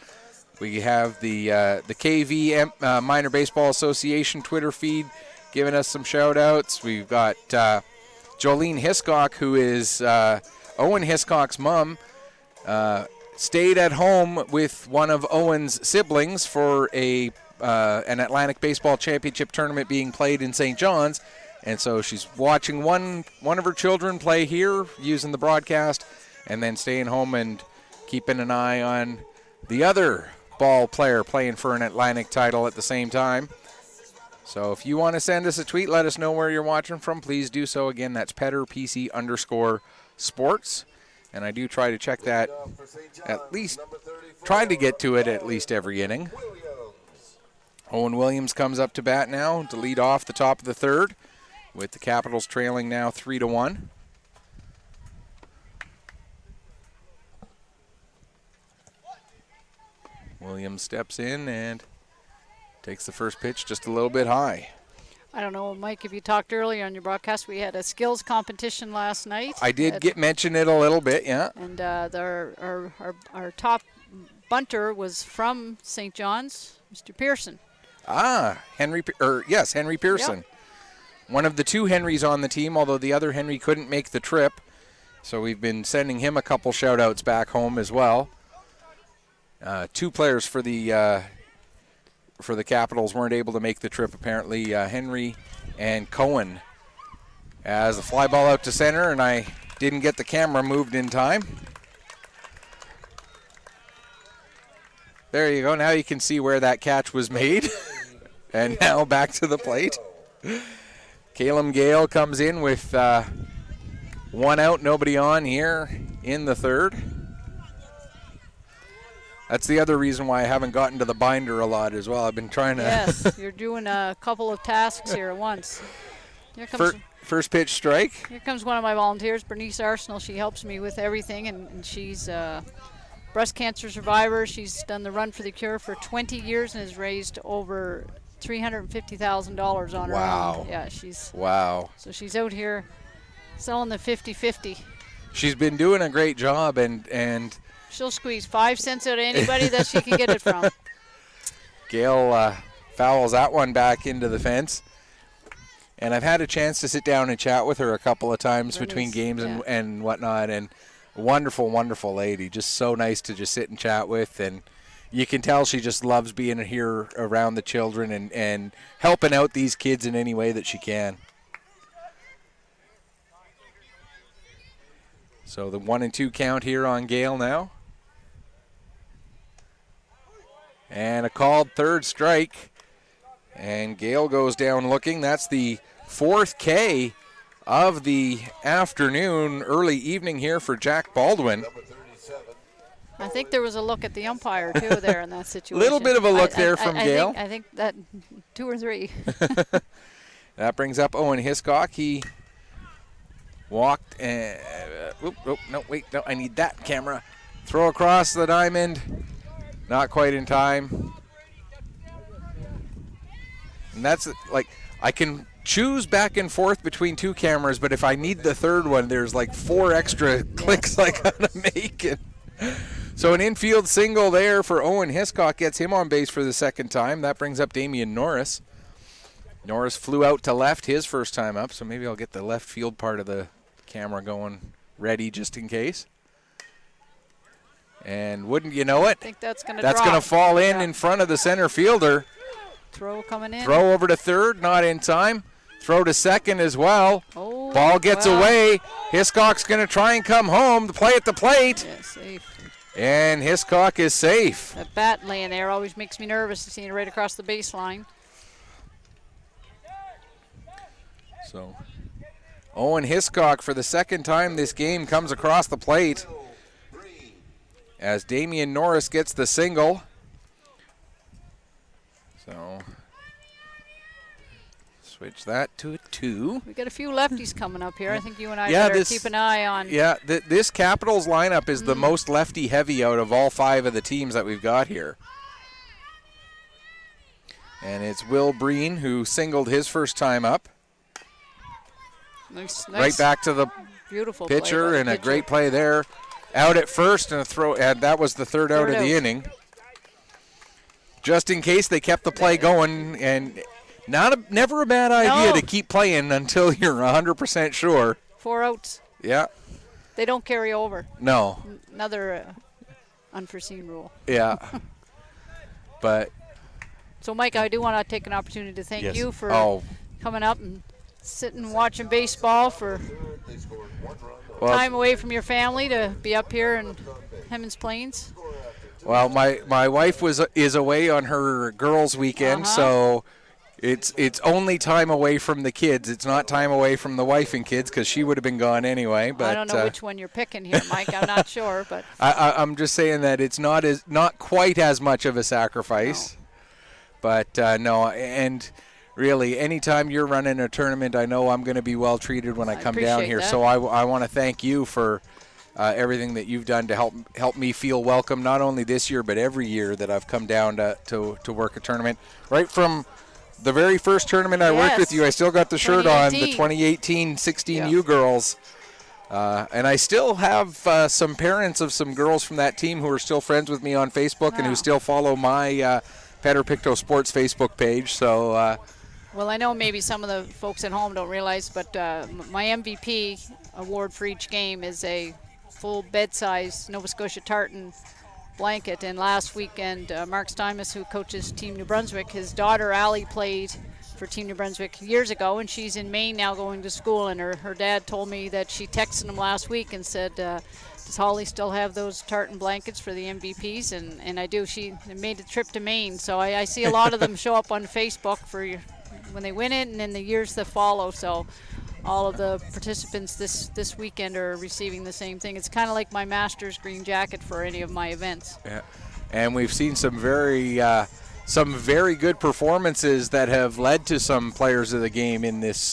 We have the KV Minor Baseball Association Twitter feed giving us some shout outs. We've got Jolene Hiscock, who is Owen Hiscock's mom, stayed at home with one of Owen's siblings for an Atlantic Baseball Championship tournament being played in St. John's. And so she's watching one of her children play here using the broadcast, and then staying home and keeping an eye on the other ball player playing for an Atlantic title at the same time. So if you want to send us a tweet, let us know where you're watching from. Please do so. Again, that's PetterPC_sports. And I do try to check that try to get to it at least every inning. Owen Williams comes up to bat now to lead off the top of the 3rd, with the Capitals trailing now 3-1. Williams steps in and takes the first pitch just a little bit high. I don't know, Mike, if you talked earlier on your broadcast, we had a skills competition last night. I did mention it a little bit, yeah. And our top bunter was from St. John's, Mr. Pearson. Henry Pearson. Yep. One of the 2 Henrys on the team, although the other Henry couldn't make the trip. So we've been sending him a couple shout-outs back home as well. 2 players for the Capitals weren't able to make the trip, apparently, Henry and Cohen. As the fly ball out to center, and I didn't get the camera moved in time. There you go. Now you can see where that catch was made. And now back to the plate. Calum Gale comes in with 1 out, nobody on here in the 3rd. That's the other reason why I haven't gotten to the binder a lot as well. I've been trying to... Yes, you're doing a couple of tasks here at once. Here comes first pitch strike. Here comes one of my volunteers, Bernice Arsenal. She helps me with everything, and she's breast cancer survivor. She's done the Run for the Cure for 20 years and has raised over $350,000 on her own. Yeah, Wow. So she's out here selling the 50-50. She's been doing a great job, and She'll squeeze 5 cents out of anybody that she can get it from. Gail fouls that one back into the fence. And I've had a chance to sit down and chat with her a couple of times between games and whatnot, and wonderful, wonderful lady. Just so nice to just sit and chat with, and you can tell she just loves being here around the children and helping out these kids in any way that she can. So the 1-2 count here on Gail now. And a called third strike. And Gail goes down looking. That's the 4th K of the afternoon, early evening here for Jack Baldwin. I think there was a look at the umpire, too, there in that situation. Little bit of a look there from Gail. I think that 2 or 3. That brings up Owen Hiscock. He walked and no, I need that camera. Throw across the diamond. Not quite in time. And that's like, I can choose back and forth between 2 cameras, but if I need the third one, there's like 4 extra clicks I gotta make. And so an infield single there for Owen Hiscock gets him on base for the 2nd time. That brings up Damian Norris. Norris flew out to left his first time up, so maybe I'll get the left field part of the camera going ready just in case. And wouldn't you know it, I think that's going to fall in front of the center fielder. Throw coming in. Throw over to third, not in time. Throw to second as well. Oh, ball gets away. Hiscock's going to try and come home. The play at the plate. Yeah, safe. And Hiscock is safe. That bat laying there always makes me nervous to see it right across the baseline. So Owen Hiscock for the 2nd time this game comes across the plate as Damian Norris gets the single. So switch that to a 2. We got a few lefties coming up here. I think you and I Yeah, better keep an eye on. Yeah, this Capitals lineup is the most lefty heavy out of all 5 of the teams that we've got here. And it's Will Breen who singled his first time up. Nice. Right back to the beautiful pitcher, play and a great play there. Out at first and a throw, and that was the third out of the inning. Just in case they kept the play going, and never a bad idea to keep playing until you're 100% sure. 4 outs. Yeah. They don't carry over. No. Another unforeseen rule. Yeah. But. So, Mike, I do want to take an opportunity to thank you for coming up and sitting watching baseball for time away from your family to be up here in Hammonds Plains. Well, my wife is away on her girls' weekend, so it's only time away from the kids. It's not time away from the wife and kids because she would have been gone anyway. But I don't know which one you're picking here, Mike. I'm not sure, but I'm just saying that it's not quite as much of a sacrifice. No. But no, and really, anytime you're running a tournament, I know I'm going to be well treated when I come down here. That. So I want to thank you for everything that you've done to help me feel welcome, not only this year but every year that I've come down to work a tournament. Right from the very first tournament I worked with you, I still got the shirt on, the 2018 16U girls. And I still have some parents of some girls from that team who are still friends with me on Facebook and who still follow my Pedro Picto Sports Facebook page. So, well, I know maybe some of the folks at home don't realize, but my MVP award for each game is a full bed-size Nova Scotia tartan blanket. And last weekend, Mark Steinmetz, who coaches Team New Brunswick, his daughter Allie played for Team New Brunswick years ago, and she's in Maine now going to school. And her dad told me that she texted him last week and said, does Holly still have those tartan blankets for the MVPs? And I do. She made a trip to Maine, so I see a lot of them show up on Facebook for when they win it and in the years that follow. So all of the participants this weekend are receiving the same thing. It's kind of like my Masters green jacket for any of my events. Yeah, and we've seen some very good performances that have led to some players of the game in this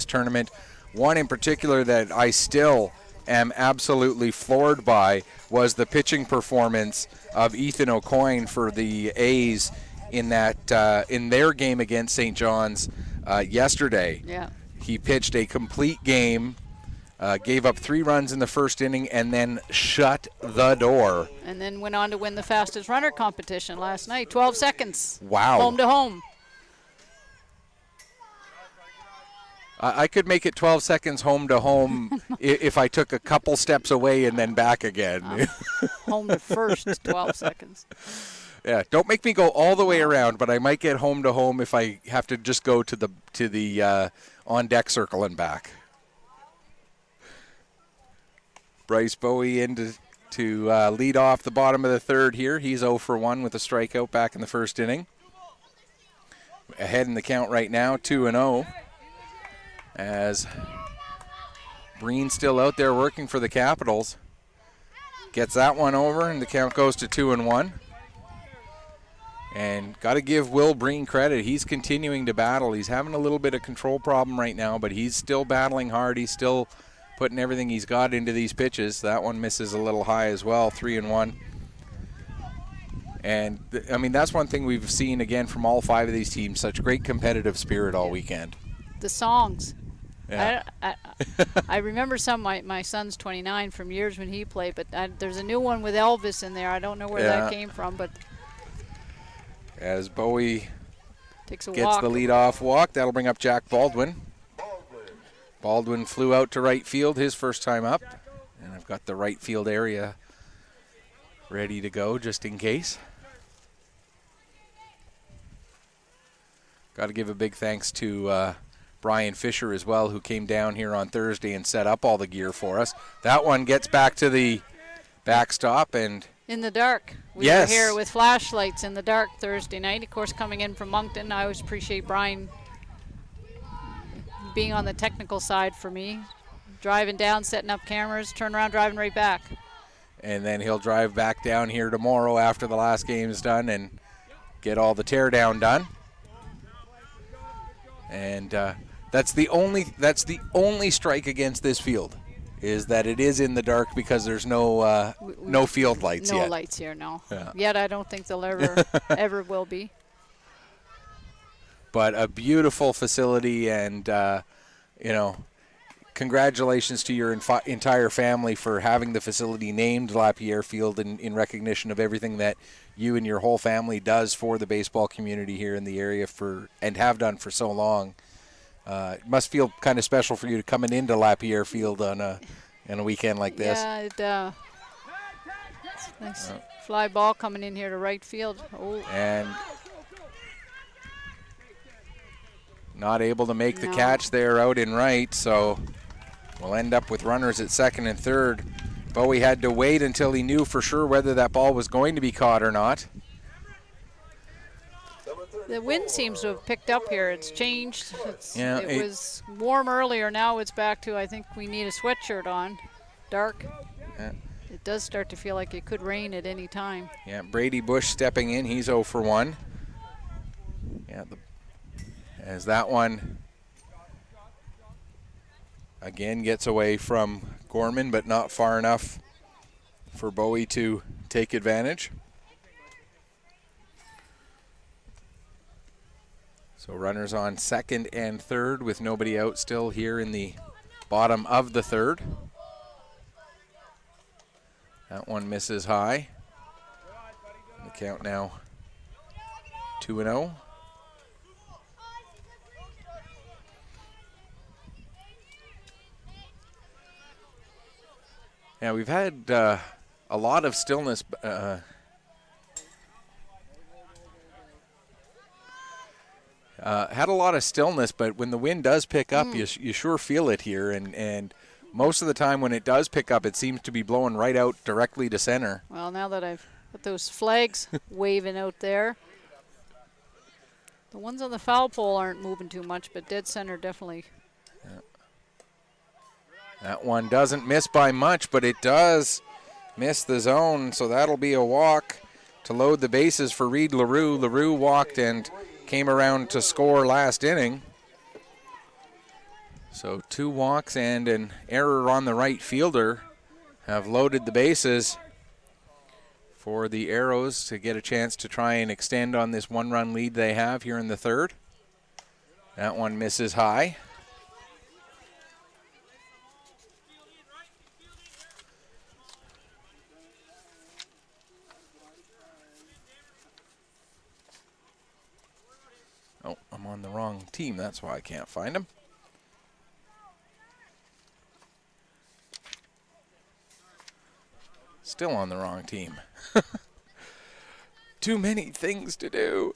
tournament. One in particular that I still am absolutely floored by was the pitching performance of Ethan O'Coin for the A's in their game against St. John's yesterday. Yeah. He pitched a complete game, gave up 3 runs in the first inning, and then shut the door. And then went on to win the fastest runner competition last night. 12 seconds. Wow. Home to home. I could make it 12 seconds home to home if I took a couple steps away and then back again. Home to first, 12 seconds. Yeah, don't make me go all the way around, but I might get home to home if I have to just go to the on deck circle and back. Bryce Bowie in to lead off the bottom of the third here. He's 0 for 1 with a strikeout back in the first inning. Ahead in the count right now, 2-0. As Breen's still out there working for the Capitals. Gets that one over, and the count goes to 2-1. And got to give Will Breen credit. He's continuing to battle. He's having a little bit of control problem right now, but he's still battling hard. He's still putting everything he's got into these pitches. That one misses a little high as well, 3-1. And, I mean, that's one thing we've seen, again, from all 5 of these teams, such great competitive spirit all weekend. The songs. Yeah. I remember some. My son's 29 from years when he played, but there's a new one with Elvis in there. I don't know where that came from, but as Bowie gets the leadoff walk, that'll bring up Jack Baldwin. Baldwin flew out to right field his first time up, and I've got the right field area ready to go just in case. Got to give a big thanks to Brian Fisher as well, who came down here on Thursday and set up all the gear for us. That one gets back to the backstop and in the dark. We were here with flashlights in the dark Thursday night. Of course, coming in from Moncton, I always appreciate Brian being on the technical side for me. Driving down, setting up cameras, turn around, driving right back. And then he'll drive back down here tomorrow after the last game is done and get all the teardown done. And that's the only strike against this field, is that it is in the dark because there's no field lights yet. No lights here, no. Yeah. Yet I don't think they'll ever will be. But a beautiful facility, and congratulations to your entire family for having the facility named LaPierre Field in recognition of everything that you and your whole family does for the baseball community here in the area and have done for so long. It must feel kind of special for you to coming into LaPierre Field on a weekend like this. Yeah, it's a nice fly ball coming in here to right field. Oh. And not able to make the catch there out in right, so we'll end up with runners at second and third. Bowie had to wait until he knew for sure whether that ball was going to be caught or not. The wind seems to have picked up here. It's changed. It was warm earlier. Now it's back to, I think we need a sweatshirt on. Dark. Yeah. It does start to feel like it could rain at any time. Yeah, Brady Bush stepping in. He's 0 for 1. Yeah, as that one again gets away from Gorman, but not far enough for Bowie to take advantage. So runners on second and third with nobody out still here in the bottom of the third. That one misses high. The count now 2-0. Yeah, we've had a lot of stillness. Had a lot of stillness, but when the wind does pick up, you sure feel it here. And most of the time when it does pick up, it seems to be blowing right out directly to center. Well, now that I've got those flags waving out there, the ones on the foul pole aren't moving too much, but dead center definitely. Yeah. That one doesn't miss by much, but it does miss the zone, so that'll be a walk to load the bases for Reed LaRue. LaRue walked and came around to score last inning. So 2 walks and an error on the right fielder have loaded the bases for the Arrows to get a chance to try and extend on this 1-run lead they have here in the 3rd. That one misses high. Oh, I'm on the wrong team. That's why I can't find him. Still on the wrong team. Too many things to do.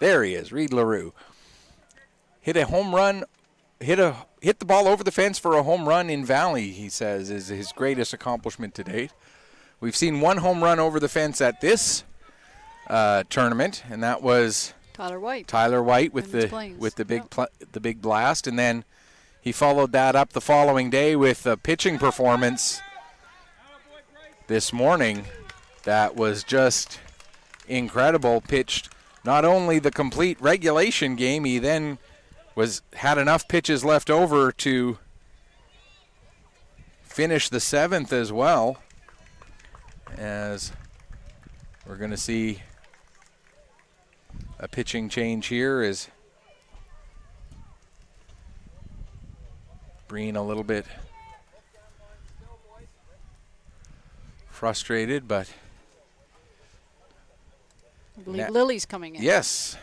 There he is, Reed LaRue. Hit a home run, hit the ball over the fence for a home run in Valley, he says, is his greatest accomplishment to date. We've seen 1 home run over the fence at this tournament, and that was Tyler White. Tyler White with the big blast, and then he followed that up the following day with a pitching performance this morning that was just incredible. Pitched not only the complete regulation game, he then had enough pitches left over to finish the 7th as well, as we're going to see a pitching change here as Breen a little bit frustrated, but I believe Lily's coming in. Yes.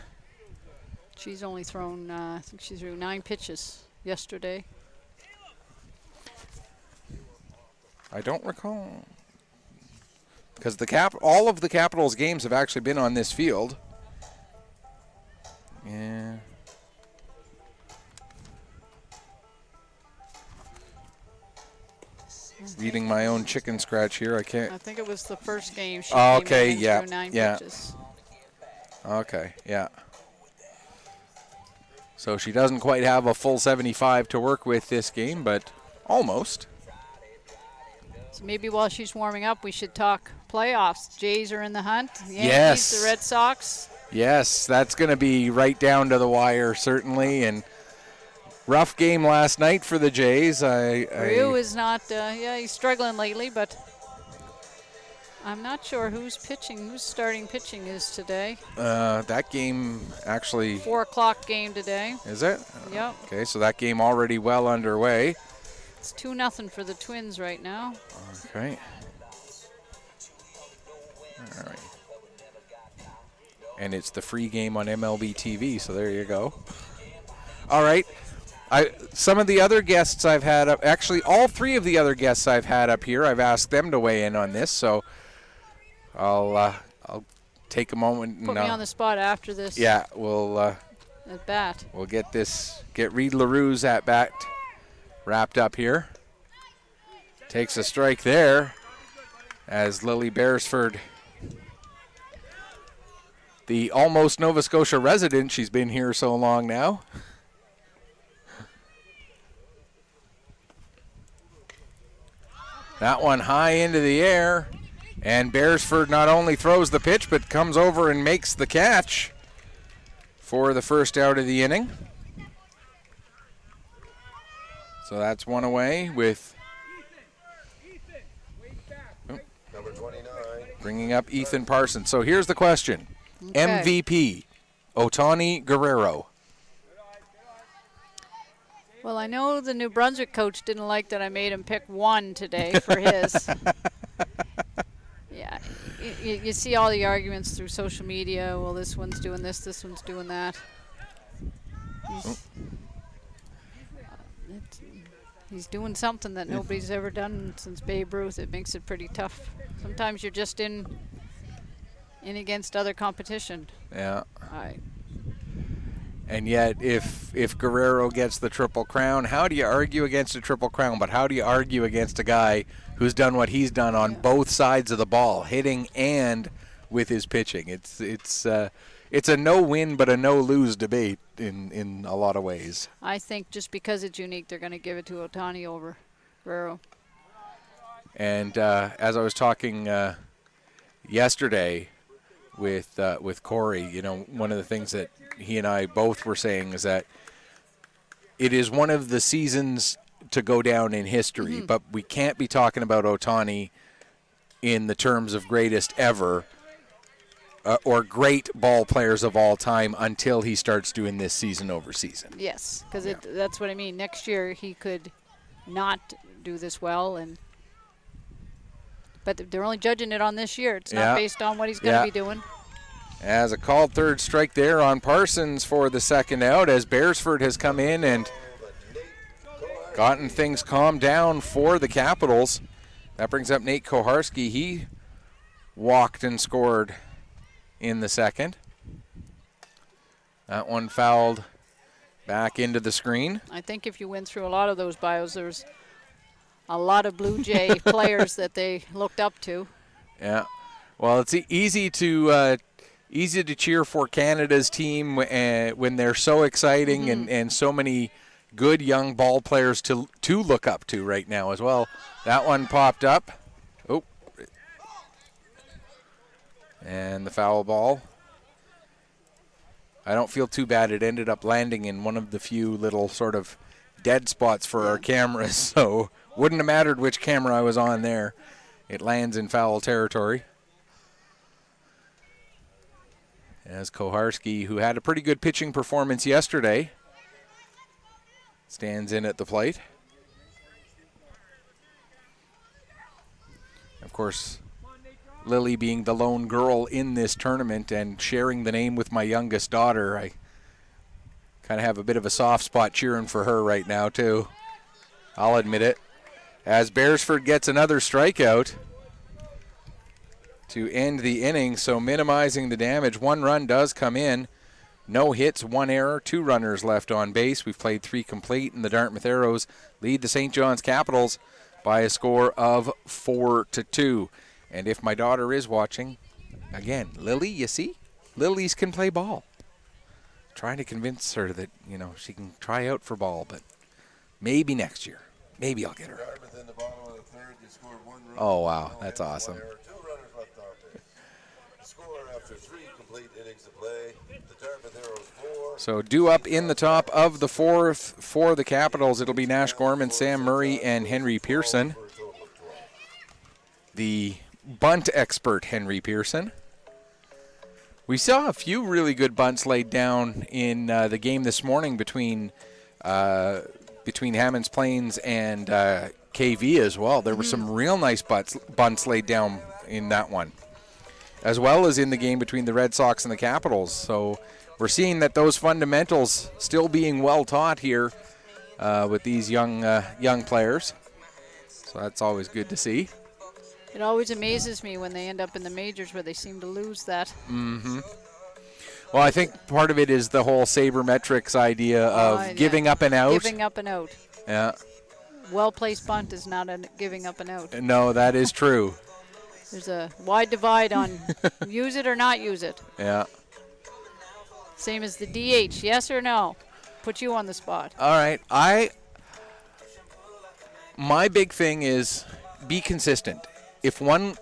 She's only thrown, I think she threw 9 pitches yesterday. I don't recall, because all of the Capitals games have actually been on this field. Yeah. Reading my own chicken scratch here, I can't. I think it was the first game. She Okay, came in and threw 9 pitches. Okay, yeah. So she doesn't quite have a full 75 to work with this game, but almost. So maybe while she's warming up, we should talk playoffs. Jays are in the hunt. The Yankees, Yes. the Red Sox. Yes, that's going to be right down to the wire, certainly. And rough game last night for the Jays. Ryu is not, he's struggling lately, but I'm not sure who's starting pitching is today. That game actually. 4 o'clock game today. Is it? Yep. Okay, so that game already well underway. It's 2-0 for the Twins right now. Okay. All right. And it's the free game on MLB TV, so there you go. All right. Some of the other guests I've had up, actually all 3 of the other guests I've had up here, I've asked them to weigh in on this, so I'll take a moment and put me on the spot after this. Yeah, we'll at bat. We'll get Reed LaRue's at bat wrapped up here. Takes a strike there as Lilly Bearsford, the almost Nova Scotia resident, she's been here so long now. That one high into the air, and Bearsford not only throws the pitch but comes over and makes the catch for the first out of the inning. So that's one away with Number 29. Bringing up Ethan Parsons. So here's the question. Okay. MVP, Otani Guerrero. Well, I know the New Brunswick coach didn't like that I made him pick 1 today for his. Yeah, you see all the arguments through social media. Well, this one's doing this one's doing that. He's doing something that nobody's ever done since Babe Ruth. It makes it pretty tough. Sometimes you're just in against other competition. Yeah. All right. And yet, if Guerrero gets the Triple Crown, how do you argue against a Triple Crown? But how do you argue against a guy who's done what he's done on both sides of the ball, hitting and with his pitching? It's a no-win but a no-lose debate in a lot of ways. I think just because it's unique, they're going to give it to Otani over Guerrero. And as I was talking yesterday with Corey, one of the things that he and I both were saying is that it is one of the seasons to go down in history, but we can't be talking about Ohtani in the terms of greatest ever or great ball players of all time until he starts doing this season over season. Yes, because that's what I mean. Next year he could not do this well, but they're only judging it on this year. It's not based on what he's going to be doing. As a called third strike there on Parsons for the second out, as Bearsford has come in and gotten things calmed down for the Capitals. That brings up Nate Koharski. He walked and scored in the second. That one fouled back into the screen. I think if you went through a lot of those bios, there's a lot of Blue Jay players that they looked up to. Yeah. Well, it's easy to cheer for Canada's team when they're so exciting and so many good young ball players to look up to right now as well. That one popped up. Oh. And the foul ball. I don't feel too bad. It ended up landing in one of the few little sort of dead spots for our cameras, so wouldn't have mattered which camera I was on there. It lands in foul territory. As Koharski, who had a pretty good pitching performance yesterday, stands in at the plate. Of course, Lilly being the lone girl in this tournament and sharing the name with my youngest daughter, I kind of have a bit of a soft spot cheering for her right now, too. I'll admit it. As Bearsford gets another strikeout to end the inning, so minimizing the damage. One run does come in. No hits, one error, 2 runners left on base. We've played 3 complete, and the Dartmouth Arrows lead the St. John's Capitals by a score of 4-2. And if my daughter is watching, again, Lilly, you see? Lilies can play ball. Trying to convince her that, she can try out for ball, but maybe next year. Maybe I'll get her. Dartmouth in the bottom of the third, you scored 1 run. Oh, wow, that's awesome. 2 runners left on base. Score after 3 complete innings of play. The Dartmouth Arrows 4. So due up in the top of the 4th for the Capitals, it'll be Nash Gorman, Sam Murray, and Henry Pearson. The bunt expert, Henry Pearson. We saw a few really good bunts laid down in the game this morning between Hammonds Plains and KV as well. There were some real nice bunts laid down in that one, as well as in the game between the Red Sox and the Capitals. So we're seeing that those fundamentals still being well taught here with these young players. So that's always good to see. It always amazes me when they end up in the majors where they seem to lose that. Mm-hmm. Well, I think part of it is the whole sabermetrics idea of giving up and out. Giving up and out. Yeah. Well-placed bunt is not giving up and out. No, that is true. There's a wide divide on use it or not use it. Yeah. Same as the DH, yes or no? Put you on the spot. All right. My big thing is be consistent. If one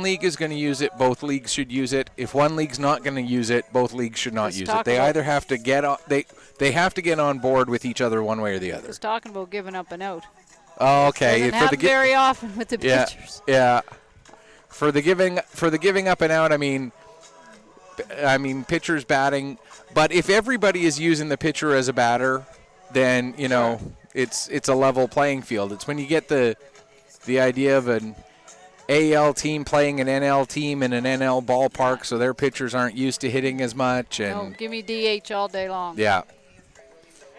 league is going to use it, both leagues should use it. If one league's not going to use it, both leagues should not use it. They either have to get they have to get on board with each other one way or the other. I was talking about giving up and out. Oh, okay. It doesn't happen very often with the pitchers. Yeah. For the giving up and out, I mean pitchers batting. But if everybody is using the pitcher as a batter, then it's a level playing field. It's when you get the idea of an AL team playing an NL team in an NL ballpark, so their pitchers aren't used to hitting as much. And no, give me DH all day long. Yeah.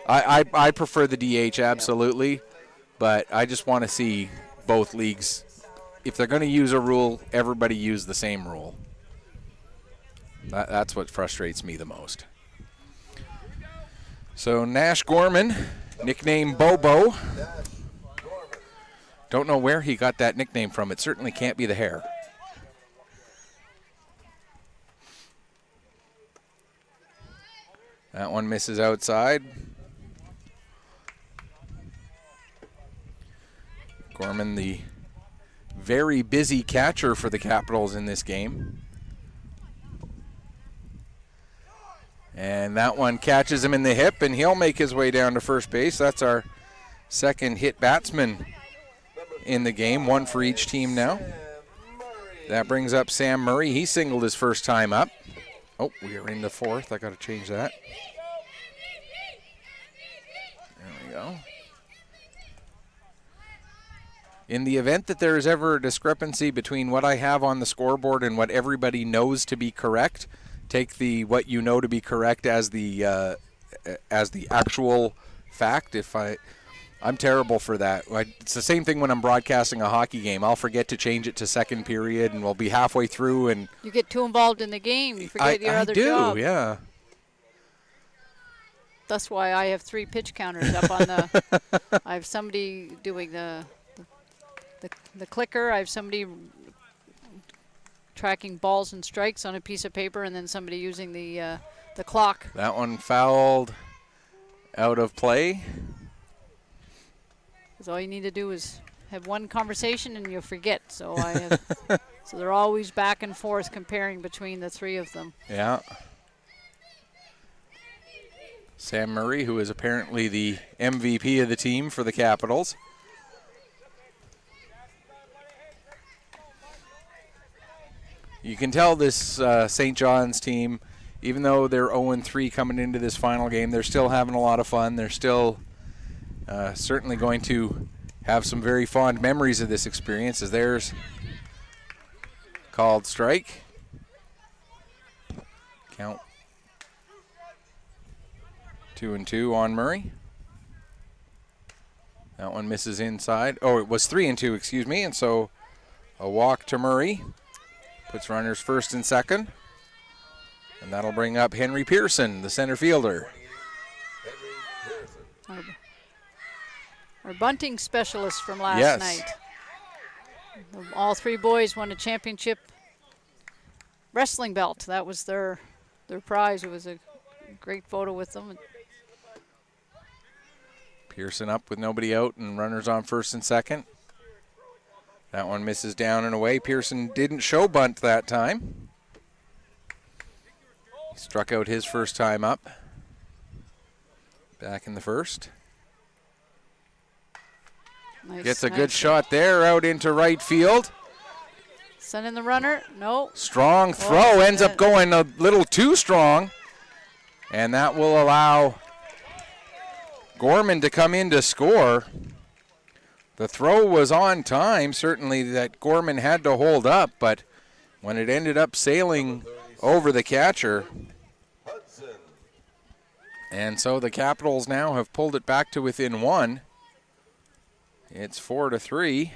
I prefer the DH, absolutely. But I just want to see both leagues, if they're going to use a rule, everybody use the same rule. That's what frustrates me the most. So Nash Gorman, nicknamed Bobo. Don't know where he got that nickname from. It certainly can't be the hair. That one misses outside. Gorman, the very busy catcher for the Capitals in this game. And that one catches him in the hip, and he'll make his way down to first base. That's our second hit batsman in the game, one for each team now. That brings up Sam Murray. He singled his first time up. Oh, we are in the fourth. I got to change that. There we go. In the event that there is ever a discrepancy between what I have on the scoreboard and what everybody knows to be correct, take the what you know to be correct as the actual fact. I'm terrible for that. It's the same thing when I'm broadcasting a hockey game. I'll forget to change it to second period, and we'll be halfway through, and you get too involved in the game, you forget your other job. I do, yeah. That's why I have 3 pitch counters up on the. I have somebody doing the clicker. I have somebody tracking balls and strikes on a piece of paper, and then somebody using the clock. That one fouled out of play. Because all you need to do is have one conversation and you'll forget. So so they're always back and forth comparing between the 3 of them. Yeah. Sam Murray, who is apparently the MVP of the team for the Capitals. You can tell this St. John's team, even though they're 0-3 coming into this final game, they're still having a lot of fun. They're still certainly going to have some very fond memories of this experience, as there's called strike. Count 2-2 on Murray. That one misses inside. Oh, it was 3-2, excuse me, and so a walk to Murray. Puts runners first and second. And that'll bring up Henry Pearson, the center fielder. Our bunting specialist from last night. All 3 boys won a championship wrestling belt. That was their prize. It was a great photo with them. Pearson up with nobody out and runners on first and second. That one misses down and away. Pearson didn't show bunt that time. He struck out his first time up. Back in the first. Nice, Gets a good shot there out into right field. Sending the runner. No. Strong throw. Ends up going a little too strong. And that will allow Gorman to come in to score. The throw was on time, certainly that Gorman had to hold up, but when it ended up sailing over the catcher, and so the Capitals now have pulled it back to within 1. It's 4-3.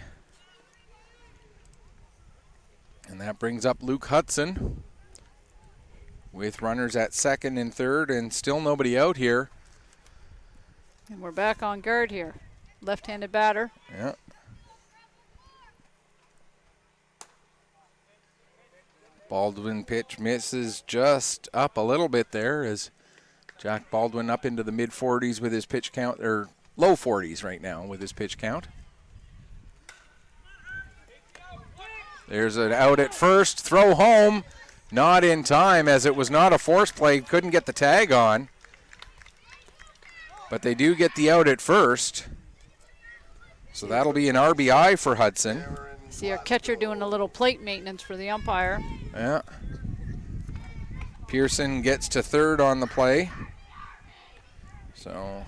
And that brings up Luke Hudson with runners at second and third, and still nobody out here. And we're back on guard here. Left-handed batter. Yeah. Baldwin pitch misses just up a little bit there as Jack Baldwin up into the mid-40s with his pitch count, or low 40s right now with his pitch count. There's an out at first, throw home, not in time as it was not a force play, couldn't get the tag on. But they do get the out at first. So that'll be an RBI for Hudson. See our catcher doing a little plate maintenance for the umpire. Yeah. Pearson gets to third on the play. So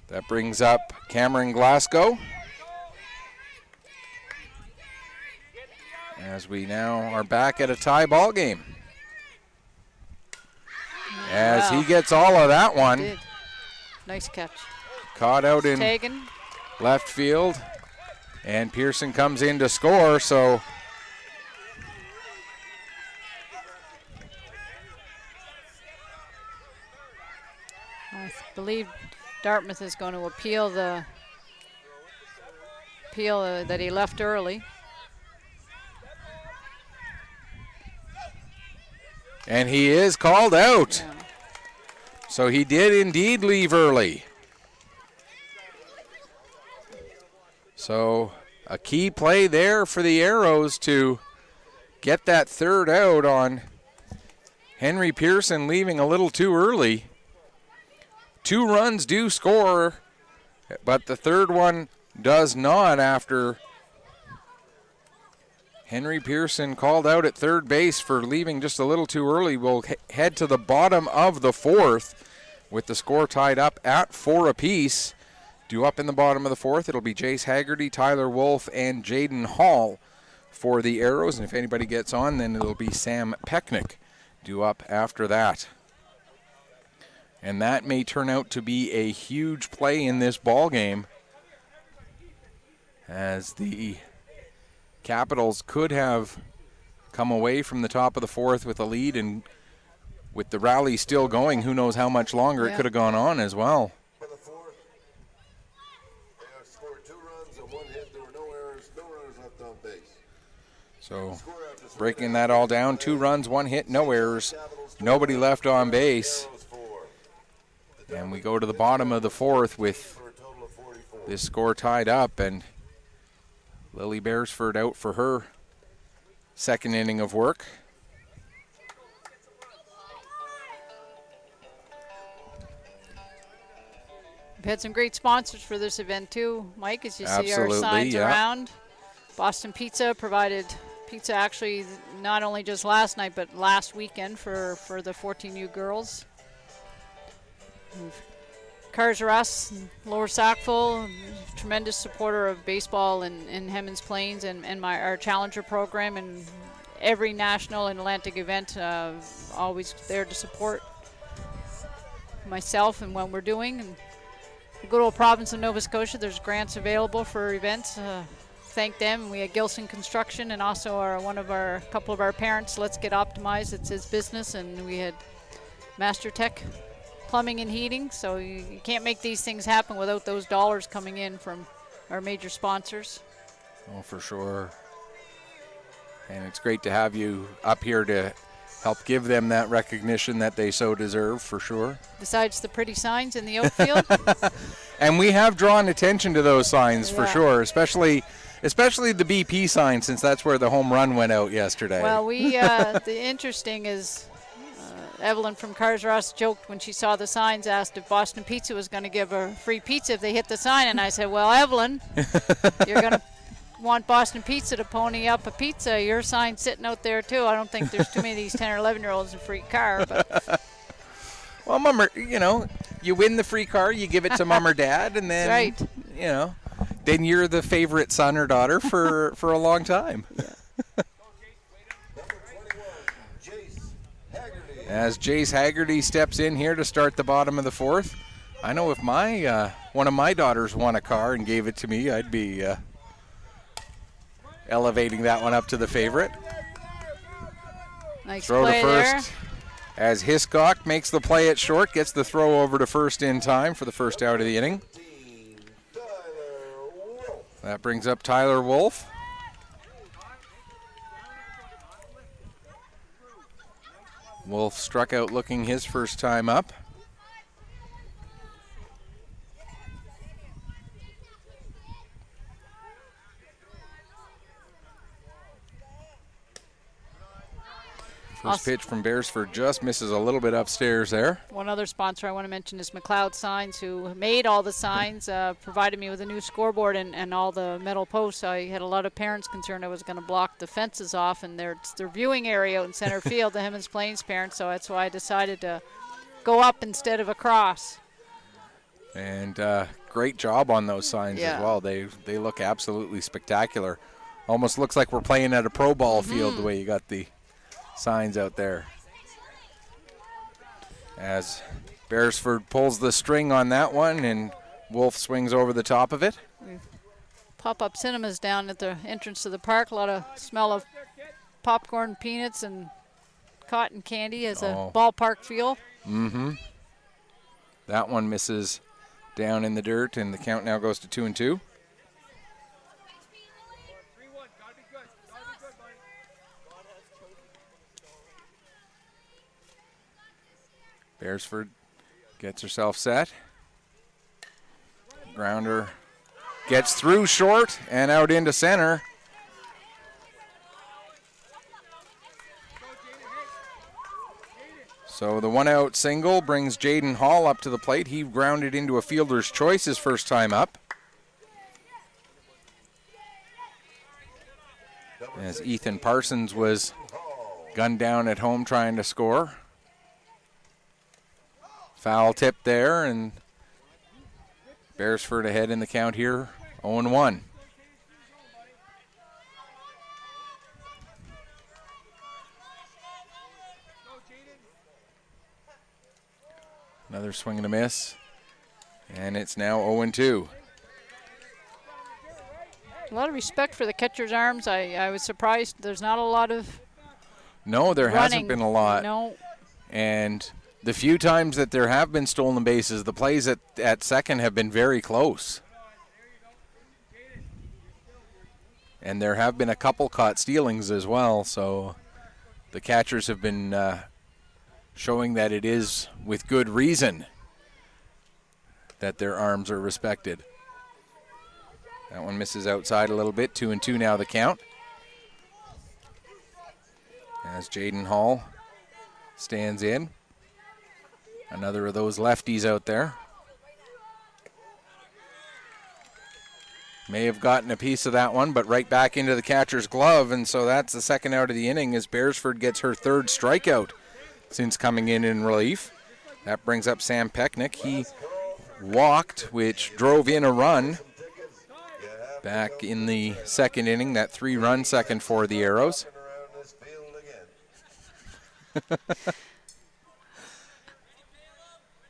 that brings up Cameron Glasgow. As we now are back at a tie ball game. As he gets all of that one. Nice catch. Caught out in Taken. left field. And Pearson comes in to score, so I believe Dartmouth is going to appeal that he left early. And he is called out. Yeah. So he did indeed leave early. So a key play there for the Arrows to get that third out on Henry Pearson, leaving a little too early. 2 runs do score, but the third one does not after Henry Pearson called out at third base for leaving just a little too early. We'll head to the bottom of the 4th with the score tied up at 4 apiece. Due up in the bottom of the 4th, it'll be Jace Haggerty, Tyler Wolf, and Jaden Hall for the Arrows. And if anybody gets on, then it'll be Sam Pecknick due up after that. And that may turn out to be a huge play in this ball game, as the Capitals could have come away from the top of the 4th with a lead, and with the rally still going, who knows how much longer it could have gone on as well. For the 4th, they have scored 2 runs and 1 hit. There were no errors, no runners left on base. So breaking that all down, 2 runs, 1 hit, no errors, nobody left on base. And we go to the bottom of the 4th with this score tied up, and Lilly Bearsford out for her second inning of work. We've had some great sponsors for this event too, Mike, as you see our Absolutely, signs yeah. around. Boston Pizza provided pizza actually not only just last night but last weekend for the 14U girls. Cars R Us, Lower Sackville, tremendous supporter of baseball in Hammonds Plains and our Challenger program, and every national and Atlantic event, always there to support myself and what we're doing. And the good old province of Nova Scotia, there's grants available for events. Thank them. We had Gilson Construction, and also a couple of our parents, Let's Get Optimized, it's his business, and we had Master Tech Plumbing and Heating. So you can't make these things happen without those dollars coming in from our major sponsors. Oh, for sure. And it's great to have you up here to help give them that recognition that they so deserve, for sure. Besides the pretty signs in the outfield. And we have drawn attention to those signs, for Yeah. sure, especially the BP sign, since that's where the home run went out yesterday. Well, the interesting is Evelyn from Cars R Us joked when she saw the signs, asked if Boston Pizza was going to give her free pizza if they hit the sign, and I said, well, Evelyn, you're going to want Boston Pizza to pony up a pizza. Your sign's sitting out there too. I don't think there's too many of these 10 or 11-year-olds in a free car. But well, Mom, you win the free car, you give it to Mom or Dad, and then, right. Then you're the favorite son or daughter for a long time. Yeah. As Jace Haggerty steps in here to start the bottom of the 4th, I know if one of my daughters won a car and gave it to me, I'd be elevating that one up to the favorite. Nice Throw to play first there. as Hiscock makes the play at short, gets the throw over to first in time for the first out of the inning. That brings up Tyler Wolf. Wolf struck out looking his first time up. First pitch from Bearsford just misses a little bit upstairs there. One other sponsor I want to mention is McLeod Signs, who made all the signs, provided me with a new scoreboard and all the metal posts. I had a lot of parents concerned I was going to block the fences off, and their viewing area out in center field, the Hammonds Plains parents, so that's why I decided to go up instead of across. And great job on those signs Yeah. as well. They look absolutely spectacular. Almost looks like we're playing at a pro ball field the way you got the signs out there. As Bearsford pulls the string on that one, and Wolf swings over the top of it. Pop-up cinemas down at the entrance to the park. A lot of smell of popcorn, peanuts, and cotton candy as a ballpark feel. Mm-hmm. That one misses down in the dirt, and the count now goes to 2-2. Bearsford gets herself set. Grounder gets through short and out into center. So the one-out single brings Jaden Hall up to the plate. He grounded into a fielder's choice his first time up. As Ethan Parsons was gunned down at home trying to score. Foul tip there, and Bearsford ahead in the count here, 0-1. Another swing and a miss, and it's now 0-2. A lot of respect for the catcher's arms. I was surprised there's not a lot of No, there running. hasn't been a lot. No. And the few times that there have been stolen bases, the plays at second have been very close. And there have been a couple caught stealings as well, so the catchers have been showing that it is with good reason that their arms are respected. That one misses outside a little bit. 2-2 now the count. As Jaden Hall stands in. Another of those lefties out there. May have gotten a piece of that one, but right back into the catcher's glove, and so that's the second out of the inning as Bearsford gets her third strikeout since coming in relief. That brings up Sam Pecknick. He walked, which drove in a run back in the second inning, that 3-run second for the Arrows.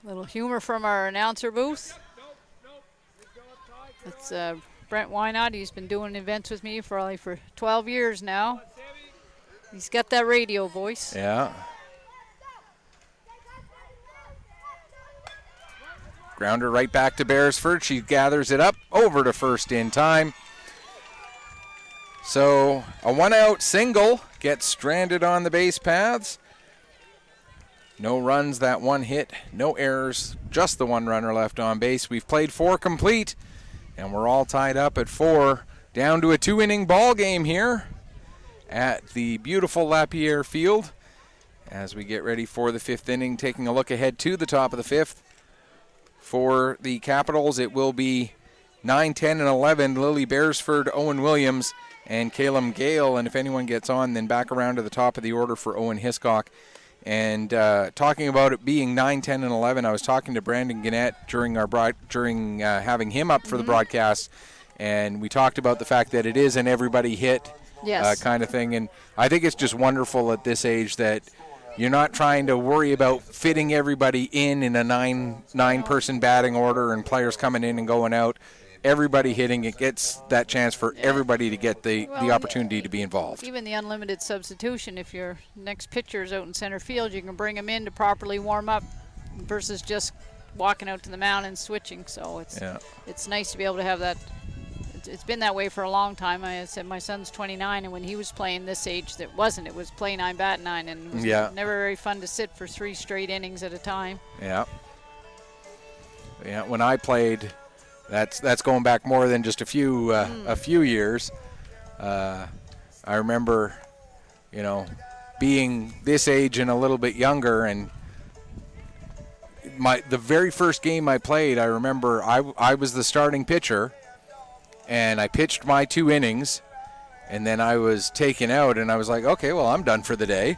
Little humor from our announcer booth. That's Brent Wynot. He's been doing events with me for 12 years now. He's got that radio voice. Yeah. Grounder right back to Bearsford. She gathers it up over to first in time. So a one-out single gets stranded on the base paths. No runs, that one hit, no errors, just the one runner left on base. We've played 4 complete, and we're all tied up at 4. Down to a 2-inning ball game here at the beautiful LaPierre field as we get ready for the 5th inning. Taking a look ahead to the top of the 5th. For the Capitals, it will be 9, 10, and 11, Lilly Bearsford, Owen Williams, and Caleb Gale. And if anyone gets on, then back around to the top of the order for Owen Hiscock. And talking about it being 9, 10, and 11, I was talking to Brandon Gannett during having him up for the broadcast, and we talked about the fact that it is an everybody hit kind of thing. And I think it's just wonderful at this age that you're not trying to worry about fitting everybody in a nine-person batting order and players coming in and going out. Everybody hitting it gets that chance for everybody to get the opportunity to be involved. Even the unlimited substitution, if your next pitcher is out in center field, you can bring him in to properly warm up versus just walking out to the mound and switching. So it's nice to be able to have that. It's been that way for a long time. I said my son's 29, and when he was playing this age, it was play 9, bat 9, and it was never very fun to sit for 3 straight innings at a time. Yeah, when I played, that's going back more than just a few years. I remember, being this age and a little bit younger, and the very first game I played, I remember I was the starting pitcher. And I pitched my 2 innings, and then I was taken out, and I was like, okay, well, I'm done for the day,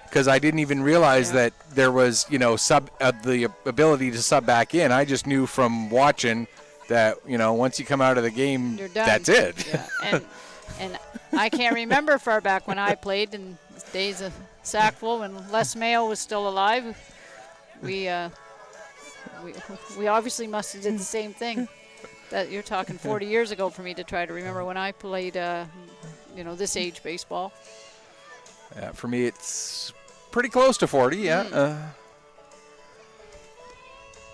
because I didn't even realize that there was, the ability to sub back in. I just knew from watching that, once you come out of the game, you're done. That's it. Yeah. And I can't remember far back when I played in the days of Sackville when Les Mayo was still alive. We obviously must have did the same thing. That you're talking 40 years ago for me to try to remember when I played, this age baseball. Yeah, for me it's pretty close to 40. Yeah.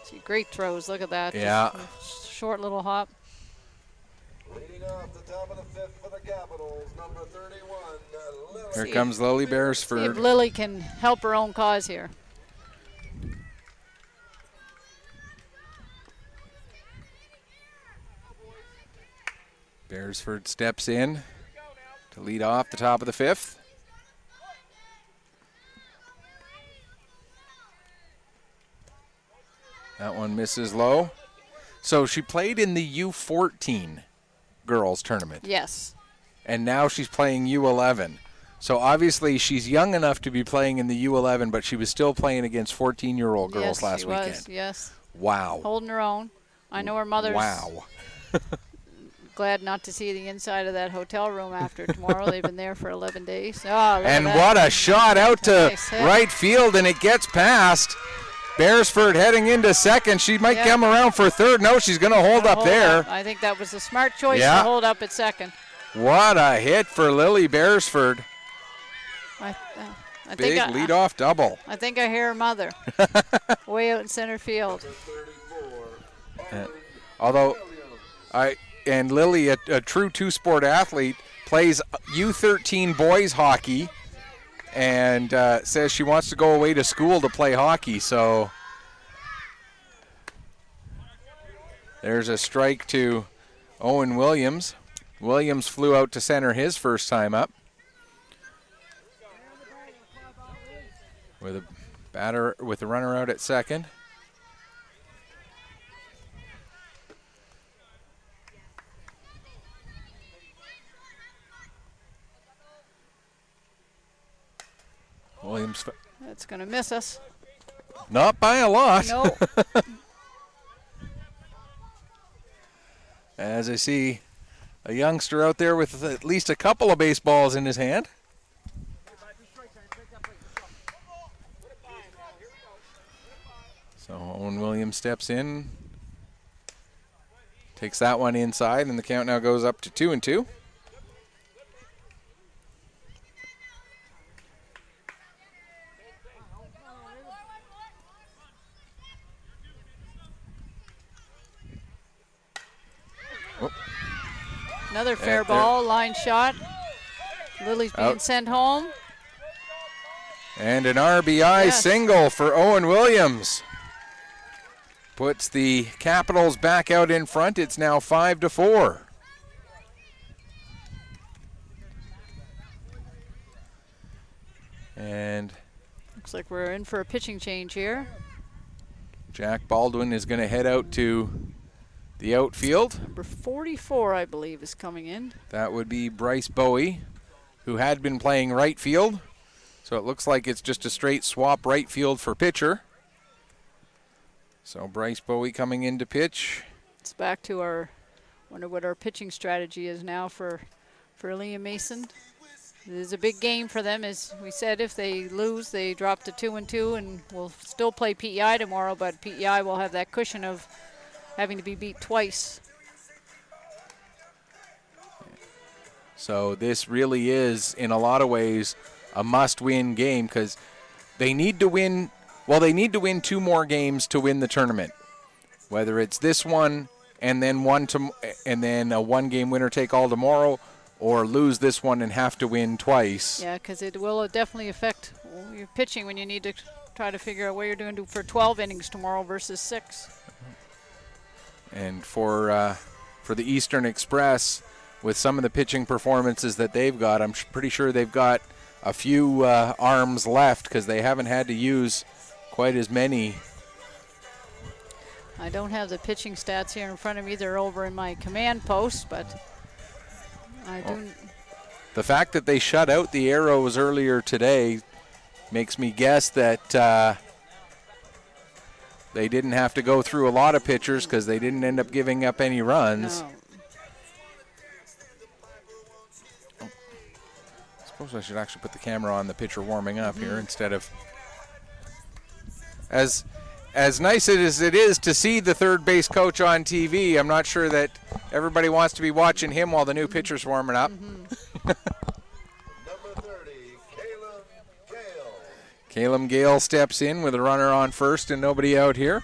See, great throws. Look at that. Yeah. Just short little hop. Leading off the top of the 5th for the Capitals, number 31. Lilly. Here comes Lilly Bearsford. See if Lilly can help her own cause here. Bearsford steps in to lead off the top of the 5th. That one misses low. So she played in the U14 girls tournament. Yes. And now she's playing U11. So obviously she's young enough to be playing in the U11, but she was still playing against 14-year-old girls last weekend. Yes, yes. Wow. Holding her own. I know her mother's glad not to see the inside of that hotel room after tomorrow. They've been there for 11 days. Oh, and what a shot out to right field, and it gets past. Bearsford heading into second. She might come around for third. No, she's going to hold up there. I think that was a smart choice to hold up at second. What a hit for Lilly Bearsford. Big leadoff double. I think I hear her mother way out in center field. Although, Lilly, a true two-sport athlete, plays U13 boys hockey and says she wants to go away to school to play hockey. So there's a strike to Owen Williams. Williams flew out to center his first time up. With a runner out at second. Williams. That's going to miss us. Not by a lot. No. As I see a youngster out there with at least a couple of baseballs in his hand. So Owen Williams steps in, takes that one inside, and the count now goes up to 2-2. Another fair ball, line shot. Lily's being sent home. And an RBI single for Owen Williams. Puts the Capitals back out in front. It's now 5-4. And looks like we're in for a pitching change here. Jack Baldwin is going to head out to the outfield. Number 44, I believe, is coming in. That would be Bryce Bowie, who had been playing right field. So it looks like it's just a straight swap right field for pitcher. So Bryce Bowie coming in to pitch. It's back to our, wonder what our pitching strategy is now for Liam Mason. It is a big game for them. As we said, if they lose, they drop to 2-2, and we'll still play PEI tomorrow, but PEI will have that cushion of having to be beat twice. So this really is, in a lot of ways, a must-win game because they need to win. Well, they need to win 2 more games to win the tournament. Whether it's this one and then a one-game winner-take-all tomorrow, or lose this one and have to win twice. Yeah, because it will definitely affect your pitching when you need to try to figure out what you're doing for 12 innings tomorrow versus 6. And for the Eastern Express, with some of the pitching performances that they've got, I'm pretty sure they've got a few arms left because they haven't had to use quite as many. I don't have the pitching stats here in front of me. They're over in my command post, but I do. The fact that they shut out the Arrows earlier today makes me guess that they didn't have to go through a lot of pitchers because they didn't end up giving up any runs. No. I suppose I should actually put the camera on the pitcher warming up here instead of... As nice as it is to see the third base coach on TV, I'm not sure that everybody wants to be watching him while the new pitcher's warming up. Number 30, Caleb Gale. Caleb Gale steps in with a runner on first and nobody out here.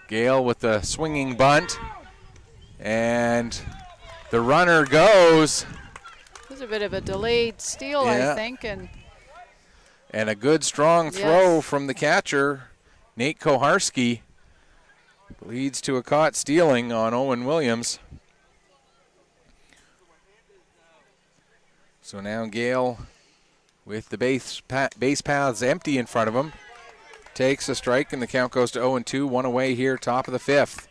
Gale with the swinging bunt, and the runner goes. It was a bit of a delayed steal, I think, and a good strong throw from the catcher, Nate Koharski, leads to a caught stealing on Owen Williams. So now Gale, with the base paths empty in front of him, takes a strike, and the count goes to 0-2, one away here, top of the 5th.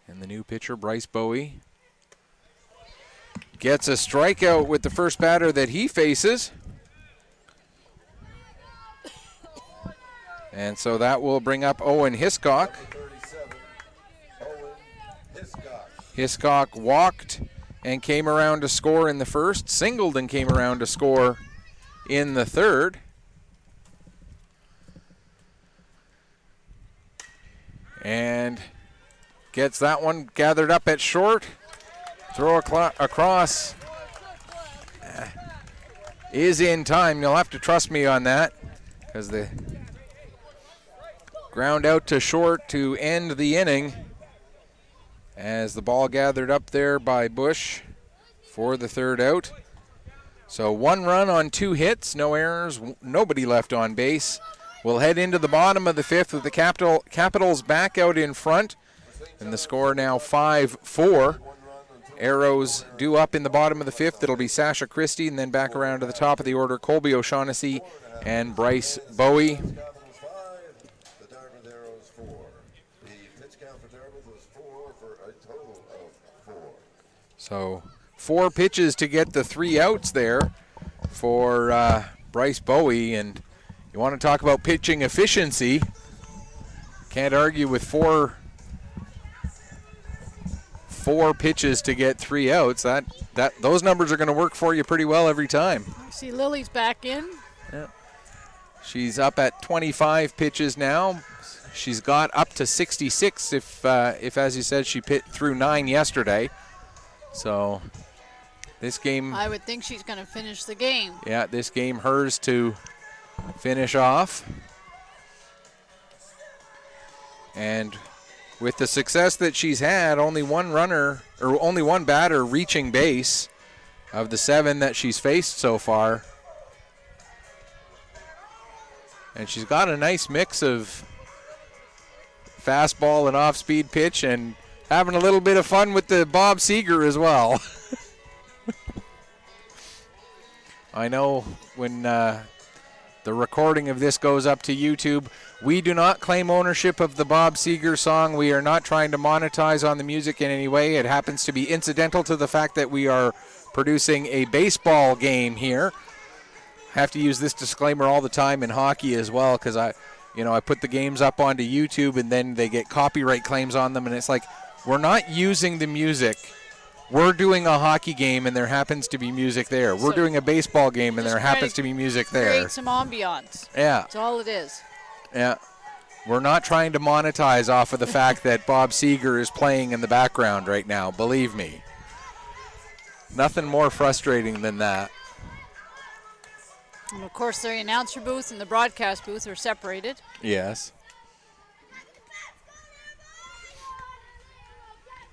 And the new pitcher, Bryce Bowie, gets a strikeout with the first batter that he faces. And so that will bring up Owen Hiscock. Hiscock walked and came around to score in the first, singled and came around to score in the third. And gets that one gathered up at short. Throw across is in time. You'll have to trust me on that, because the ground out to short to end the inning, as the ball gathered up there by Bush for the third out. So 1 run on 2 hits, no errors, nobody left on base. We'll head into the bottom of the 5th with the Capitals back out in front, and the score now 5-4. Arrows due up in the bottom of the 5th. It'll be Sasha Christie, and then back around to the top of the order, Colby O'Shaughnessy and Bryce Bowie. The Dartmouth Arrows 4. The pitch count for Dartmouth was 4 for a total of 4. So 4 pitches to get the 3 outs there for Bryce Bowie. And you want to talk about pitching efficiency, can't argue with four pitches to get 3 outs. Those numbers are going to work for you pretty well every time. I see Lily's back in. Yeah. She's up at 25 pitches now. She's got up to 66 if as you said, she threw 9 yesterday. So this game, I would think she's going to finish the game. Yeah, this game hers to finish off. And with the success that she's had, only one batter reaching base of the 7 that she's faced so far. And she's got a nice mix of fastball and off-speed pitch, and having a little bit of fun with the Bob Seeger as well. I know when the recording of this goes up to YouTube, we do not claim ownership of the Bob Seeger song. We are not trying to monetize on the music in any way. It happens to be incidental to the fact that we are producing a baseball game here. I have to use this disclaimer all the time in hockey as well, because I put the games up onto YouTube and then they get copyright claims on them, and it's like, we're not using the music. We're doing a hockey game and there happens to be music there. We're doing a baseball game and there happens to be music there. Create some ambiance. Yeah. That's all it is. Yeah. We're not trying to monetize off of the fact that Bob Seeger is playing in the background right now, believe me. Nothing more frustrating than that. And of course, the announcer booth and the broadcast booth are separated. Yes.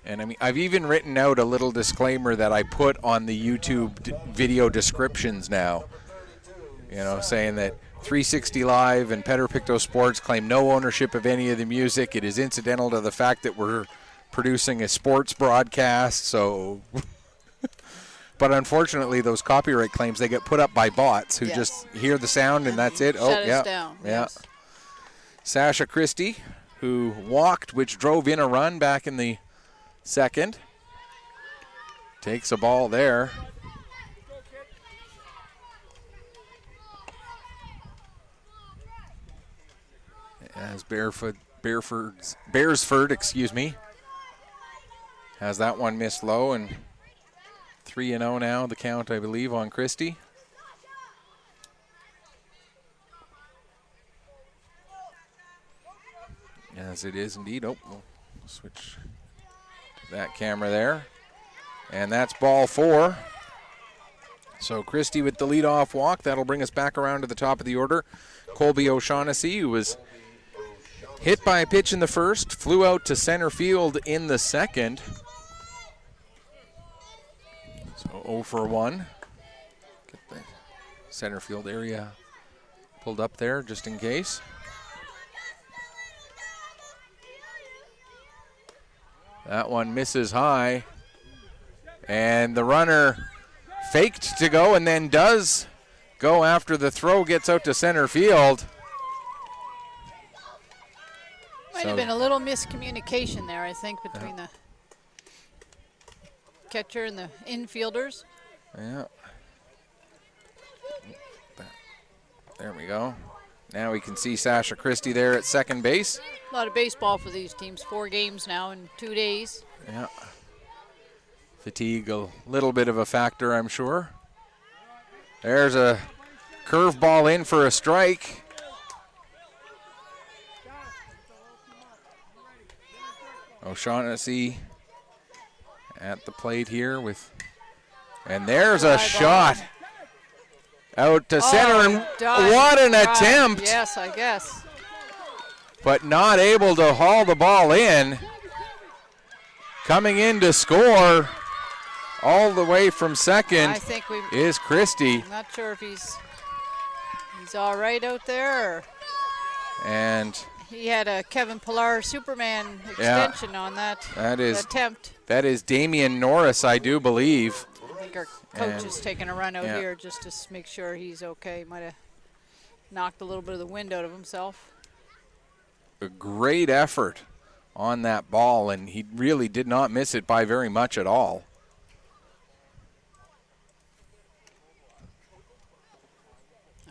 And I mean, I've even written out a little disclaimer that I put on the YouTube video descriptions now, saying that 360 Live and Pedro Picto Sports claim no ownership of any of the music. It is incidental to the fact that we're producing a sports broadcast. So, but unfortunately, those copyright claims, they get put up by bots who just hear the sound and that's it. Shut us down. Yeah. Yes. Sasha Christie, who walked, which drove in a run back in the second, takes a ball there. As Bearsford, has that one missed low, and 3-0 now, the count, I believe, on Christie. As it is indeed. Oh, we'll switch to that camera there. And that's ball 4. So Christie with the leadoff walk. That'll bring us back around to the top of the order. Colby O'Shaughnessy, who was hit by a pitch in the first, flew out to center field in the second. So 0 for 1. Get the center field area pulled up there just in case. That one misses high. And the runner faked to go and then does go after the throw, gets out to center field. Might have been a little miscommunication there, I think, between the catcher and the infielders. Yeah. There we go. Now we can see Sasha Christie there at second base. A lot of baseball for these teams. 4 games now in 2 days. Yeah. Fatigue a little bit of a factor, I'm sure. There's a curveball in for a strike. O'Shaughnessy at the plate here with, and there's a shot out to center, and what an attempt. Yes, I guess. But not able to haul the ball in. Coming in to score all the way from second I think is Christie. I'm not sure if he's all right out there. And he had a Kevin Pillar Superman extension on that attempt. That is Damian Norris, I do believe. I think our coach is taking a run out here just to make sure he's okay. Might have knocked a little bit of the wind out of himself. A great effort on that ball, and he really did not miss it by very much at all.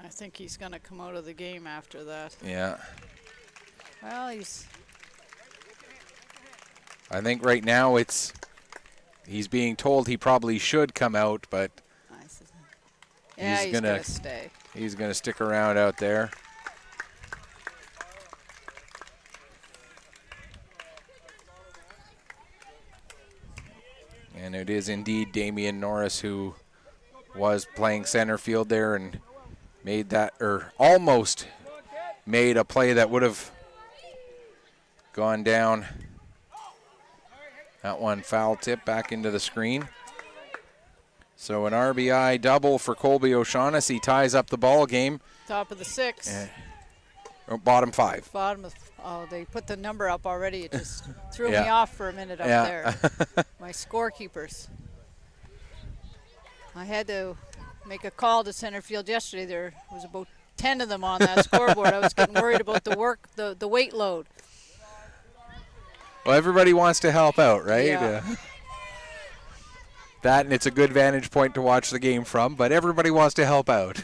I think he's going to come out of the game after that. Yeah. Well, I think right now he's being told he probably should come out, but he's going to stay. He's going to stick around out there. And it is indeed Damian Norris who was playing center field there and made that, or almost made a play that would have gone down. That one foul tip back into the screen. So an RBI double for Colby O'Shaughnessy ties up the ball game. Top of the 6th. Bottom 5. They put the number up already. It just threw me off for a minute up there. My scorekeepers. I had to make a call to center field yesterday. There was about 10 of them on that scoreboard. I was getting worried about the weight load. Well, everybody wants to help out, right? Yeah. That, and it's a good vantage point to watch the game from, but everybody wants to help out.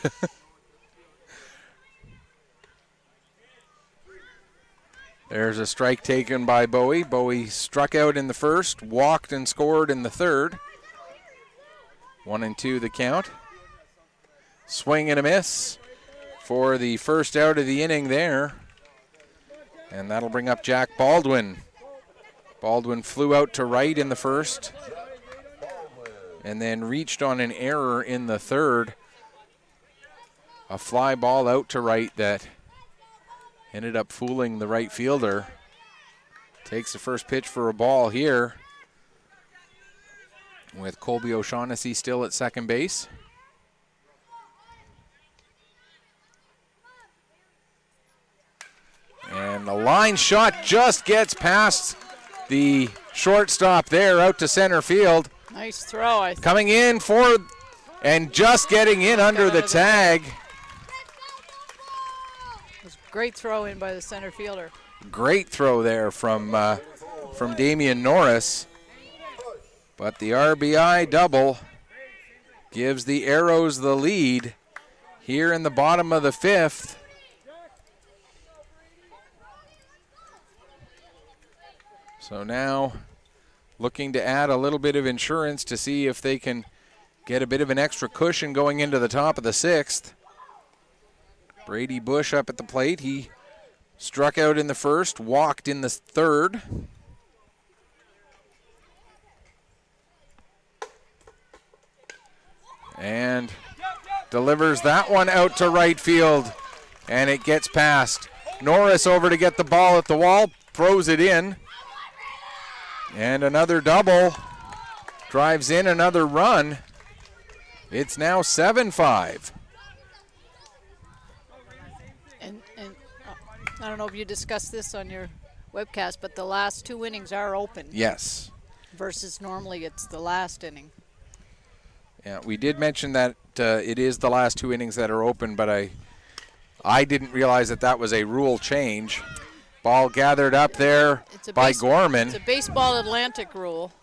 There's a strike taken by Bowie. Bowie struck out in the first, walked and scored in the third. 1-2 the count. Swing and a miss for the first out of the inning there. And that'll bring up Jack Baldwin. Baldwin flew out to right in the first and then reached on an error in the third. A fly ball out to right that ended up fooling the right fielder. Takes the first pitch for a ball here with Colby O'Shaughnessy still at second base. And the line shot just gets past the shortstop there out to center field. Nice throw. Coming in for and just getting in under the tag. Great throw in by the center fielder. Great throw there from Damian Norris. But the RBI double gives the Arrows the lead here in the bottom of the 5th. So now looking to add a little bit of insurance to see if they can get a bit of an extra cushion going into the top of the 6th. Brady Bush up at the plate. He struck out in the first, walked in the third. And delivers that one out to right field. And it gets past. Norris over to get the ball at the wall, throws it in. And another double. Drives in another run. It's now 7-5. And I don't know if you discussed this on your webcast, but the last 2 innings are open. Yes. Versus normally it's the last inning. Yeah, we did mention that it is the last 2 innings that are open, but I didn't realize that was a rule change. Ball gathered up there by Gorman. It's a baseball Atlantic rule.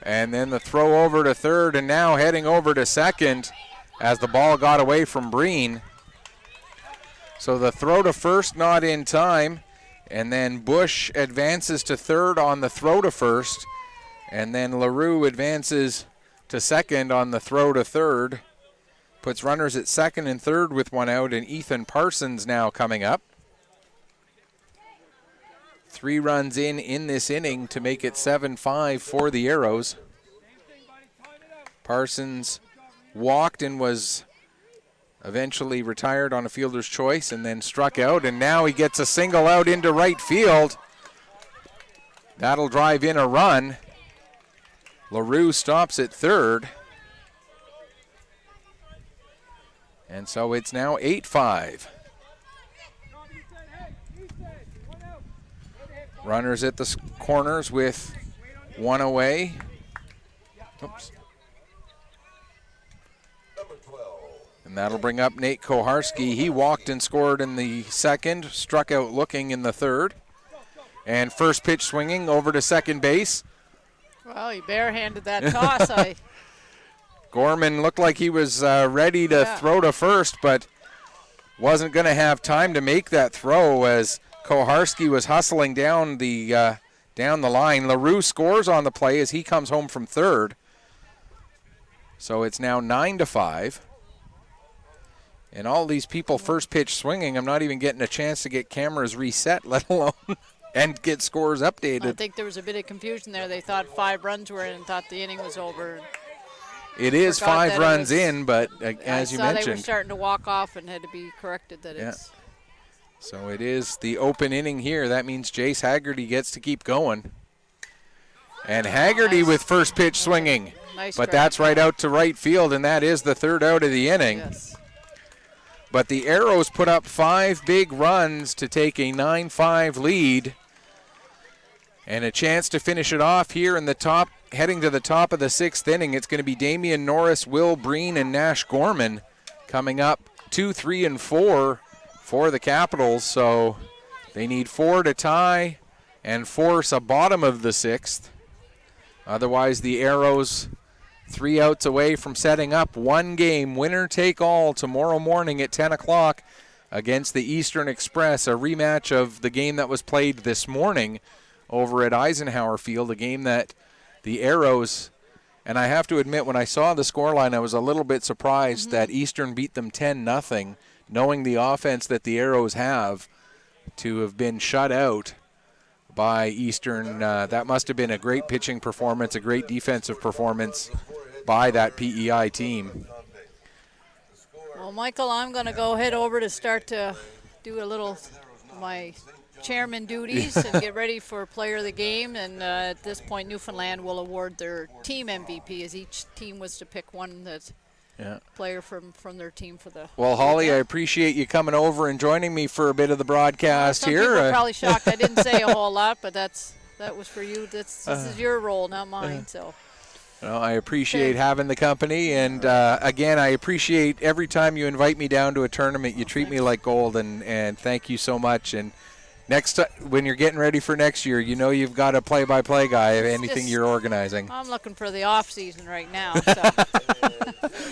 And then the throw over to third, and now heading over to second as the ball got away from Breen. So the throw to first not in time, and then Bush advances to third on the throw to first, and then LaRue advances to second on the throw to third. Puts runners at second and third with 1 out, and Ethan Parsons now coming up. 3 runs in this inning to make it 7-5 for the Arrows. Parsons walked and was eventually retired on a fielder's choice and then struck out, and now he gets a single out into right field. That'll drive in a run. LaRue stops at third. And so it's now 8-5. Runners at the corners with 1 away. Oops. And that'll bring up Nate Koharski. He walked and scored in the second, struck out looking in the third. And first pitch swinging over to second base. Well, he barehanded that toss. Gorman looked like he was ready to throw to first, but wasn't going to have time to make that throw as Koharski was hustling down the line. LaRue scores on the play as he comes home from third. So it's now 9-5. And all these people first pitch swinging, I'm not even getting a chance to get cameras reset, let alone and get scores updated. I think there was a bit of confusion there. They thought 5 runs were in and thought the inning was over. It is 5 runs in, but as you mentioned, they were starting to walk off and had to be corrected that it's. So it is the open inning here. That means Jace Haggerty gets to keep going. And Haggerty with first pitch swinging. Nice but grab. That's right out to right field, and that is the third out of the inning. Yes. But the Arrows put up 5 big runs to take a 9-5 lead. And a chance to finish it off here in the top, heading to the top of the 6th inning. It's going to be Damian Norris, Will Breen, and Nash Gorman coming up 2, 3, and 4 for the Capitals. So they need 4 to tie and force a bottom of the 6th. Otherwise, the Arrows 3 outs away from setting up 1 game, winner take all, tomorrow morning at 10 o'clock against the Eastern Express, a rematch of the game that was played this morning over at Eisenhower Field, a game that the Arrows, and I have to admit, when I saw the scoreline, I was a little bit surprised that Eastern beat them 10-0, knowing the offense that the Arrows have, to have been shut out by Eastern. That must have been a great pitching performance, a great defensive performance by that PEI team. Well, Michael, I'm going to go head over to start to do a little my chairman duties and get ready for player of the game. And at this point, Newfoundland will award their team MVP, as each team was to pick one player from their team for the. Well, Holly, I appreciate you coming over and joining me for a bit of the broadcast some here. People are probably shocked I didn't say a whole lot, but that was for you. This is your role, not mine. So. Well, I appreciate having the company, and again, I appreciate every time you invite me down to a tournament. You treat me like gold, and thank you so much. And next time, when you're getting ready for next year, you know you've got a play-by-play guy of anything you're organizing. I'm looking for the off season right now. So.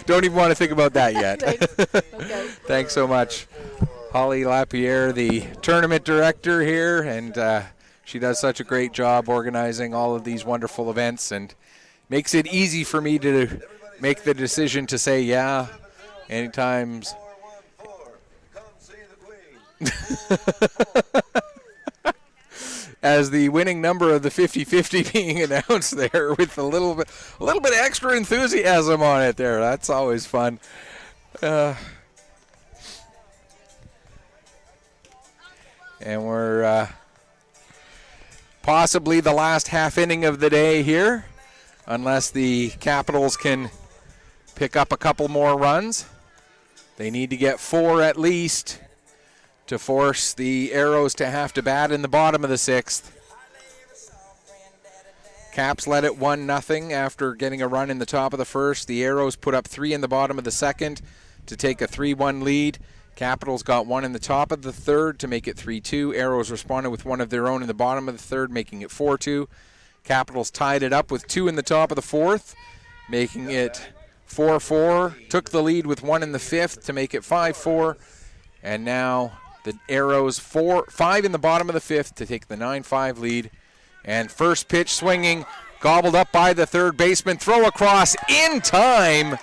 Don't even want to think about that yet. Okay. Thanks so much. Holly LaPierre, the tournament director here, and she does such a great job organizing all of these wonderful events and makes it easy for me to make the decision to say, yeah, anytime. As the winning number of the 50-50 being announced there with a little bit extra enthusiasm on it there. That's always fun. And we're possibly the last half inning of the day here, unless the Capitals can pick up a couple more runs. They need to get 4 at least to force the Arrows to have to bat in the bottom of the 6th. Caps led it 1-0 after getting a run in the top of the 1st. The Arrows put up 3 in the bottom of the 2nd to take a 3-1 lead. Capitals got 1 in the top of the 3rd to make it 3-2. Arrows responded with 1 of their own in the bottom of the 3rd, making it 4-2. Capitals tied it up with 2 in the top of the 4th, making it 4-4. Took the lead with 1 in the 5th to make it 5-4. And now the Arrows 5 in the bottom of the 5th to take the 9-5 lead. And first pitch swinging, gobbled up by the third baseman. Throw across in time.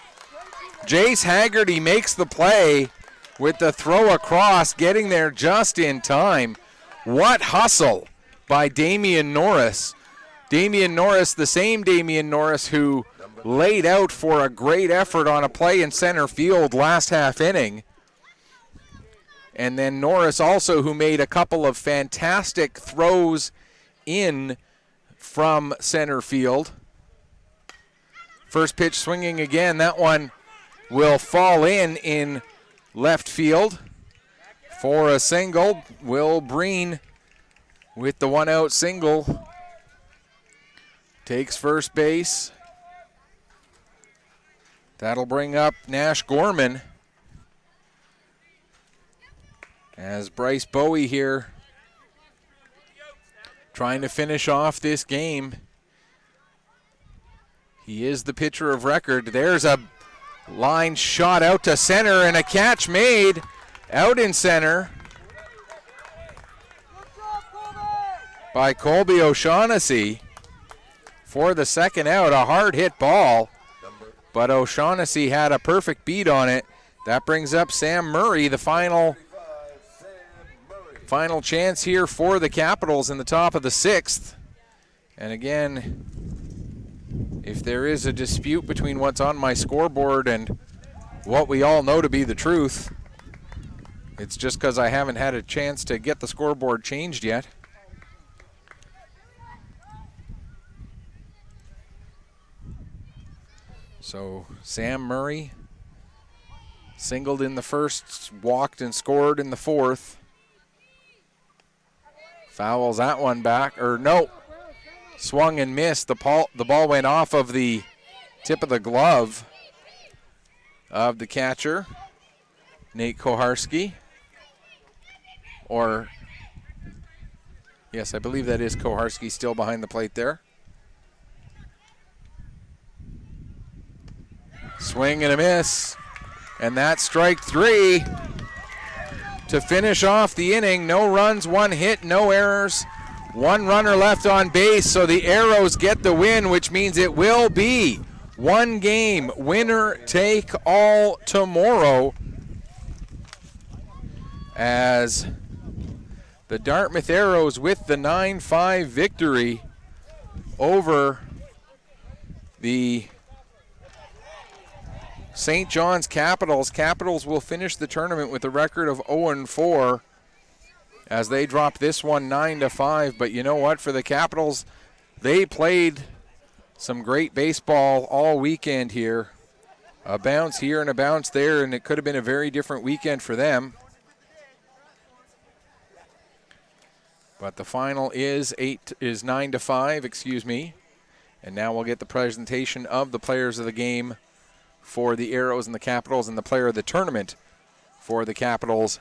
Jace Haggerty makes the play with the throw across, getting there just in time. What hustle by Damian Norris. Damian Norris, the same Damian Norris who laid out for a great effort on a play in center field last half inning. And then Norris also who made a couple of fantastic throws in from center field. First pitch swinging again. That one will fall in left field for a single. Will Breen with the 1-out single takes first base. That'll bring up Nash Gorman as Bryce Bowie here trying to finish off this game. He is the pitcher of record. There's a line shot out to center and a catch made out in center by Colby O'Shaughnessy for the second out. A hard hit ball, but O'Shaughnessy had a perfect beat on it. That brings up Sam Murray, the final chance here for the Capitals in the top of the 6th. And again, if there is a dispute between what's on my scoreboard and what we all know to be the truth, it's just because I haven't had a chance to get the scoreboard changed yet. So Sam Murray singled in the 1st, walked and scored in the 4th. Fouls that one back, or no, swung and missed. The ball went off of the tip of the glove of the catcher, Nate Koharski. Or, yes, I believe that is Koharski still behind the plate there. Swing and a miss, and that's strike 3. To finish off the inning. No runs, 1 hit, no errors, 1 runner left on base, so the Arrows get the win, which means it will be 1 game, winner take all tomorrow, as the Dartmouth Arrows with the 9-5 victory over the St. John's Capitals. Capitals will finish the tournament with a record of 0-4 as they drop this one 9-5. But you know what? For the Capitals, they played some great baseball all weekend here. A bounce here and a bounce there, and it could have been a very different weekend for them. But the final is 9-5, excuse me. And now we'll get the presentation of the players of the game for the Arrows and the Capitals, and the player of the tournament for the Capitals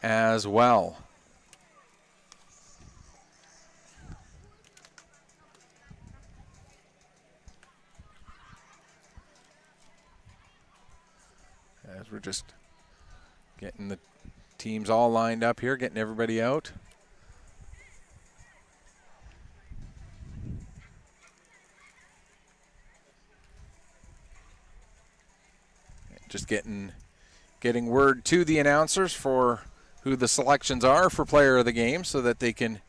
as well. As we're just getting the teams all lined up here, getting everybody out. Just getting word to the announcers for who the selections are for player of the game so that they can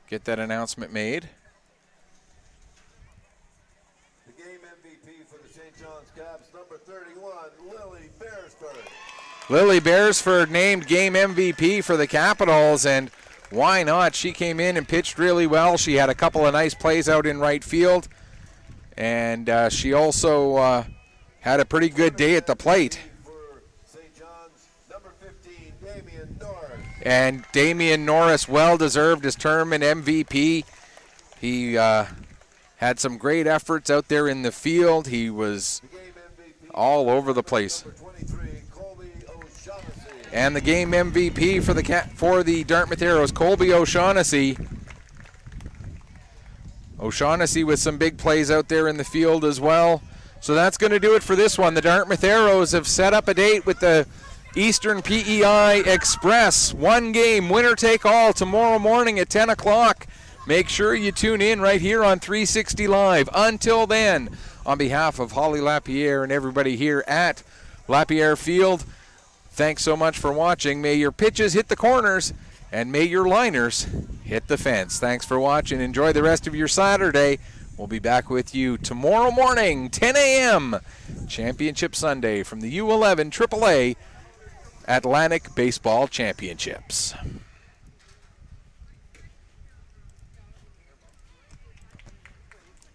get that announcement made. The game MVP for the St. John's Caps, number 31, Lilly Bearsford. Lilly Bearsford named game MVP for the Capitals, and why not? She came in and pitched really well. She had a couple of nice plays out in right field, and she also had a pretty good day at the plate. For St. John's, number 15, Damian Norris. And Damian Norris, well-deserved his term in MVP. He had some great efforts out there in the field. He was all over the place. Colby O'Shaughnessy. And the game MVP for the Dartmouth Arrows, Colby O'Shaughnessy. O'Shaughnessy with some big plays out there in the field as well. So that's going to do it for this one. The Dartmouth Arrows have set up a date with the Eastern PEI Express. One game, winner take all, tomorrow morning at 10 o'clock. Make sure you tune in right here on 360 Live. Until then, on behalf of Holly LaPierre and everybody here at LaPierre Field, thanks so much for watching. May your pitches hit the corners and may your liners hit the fence. Thanks for watching. Enjoy the rest of your Saturday. We'll be back with you tomorrow morning, 10 a.m. Championship Sunday from the U11 AAA Atlantic Baseball Championships.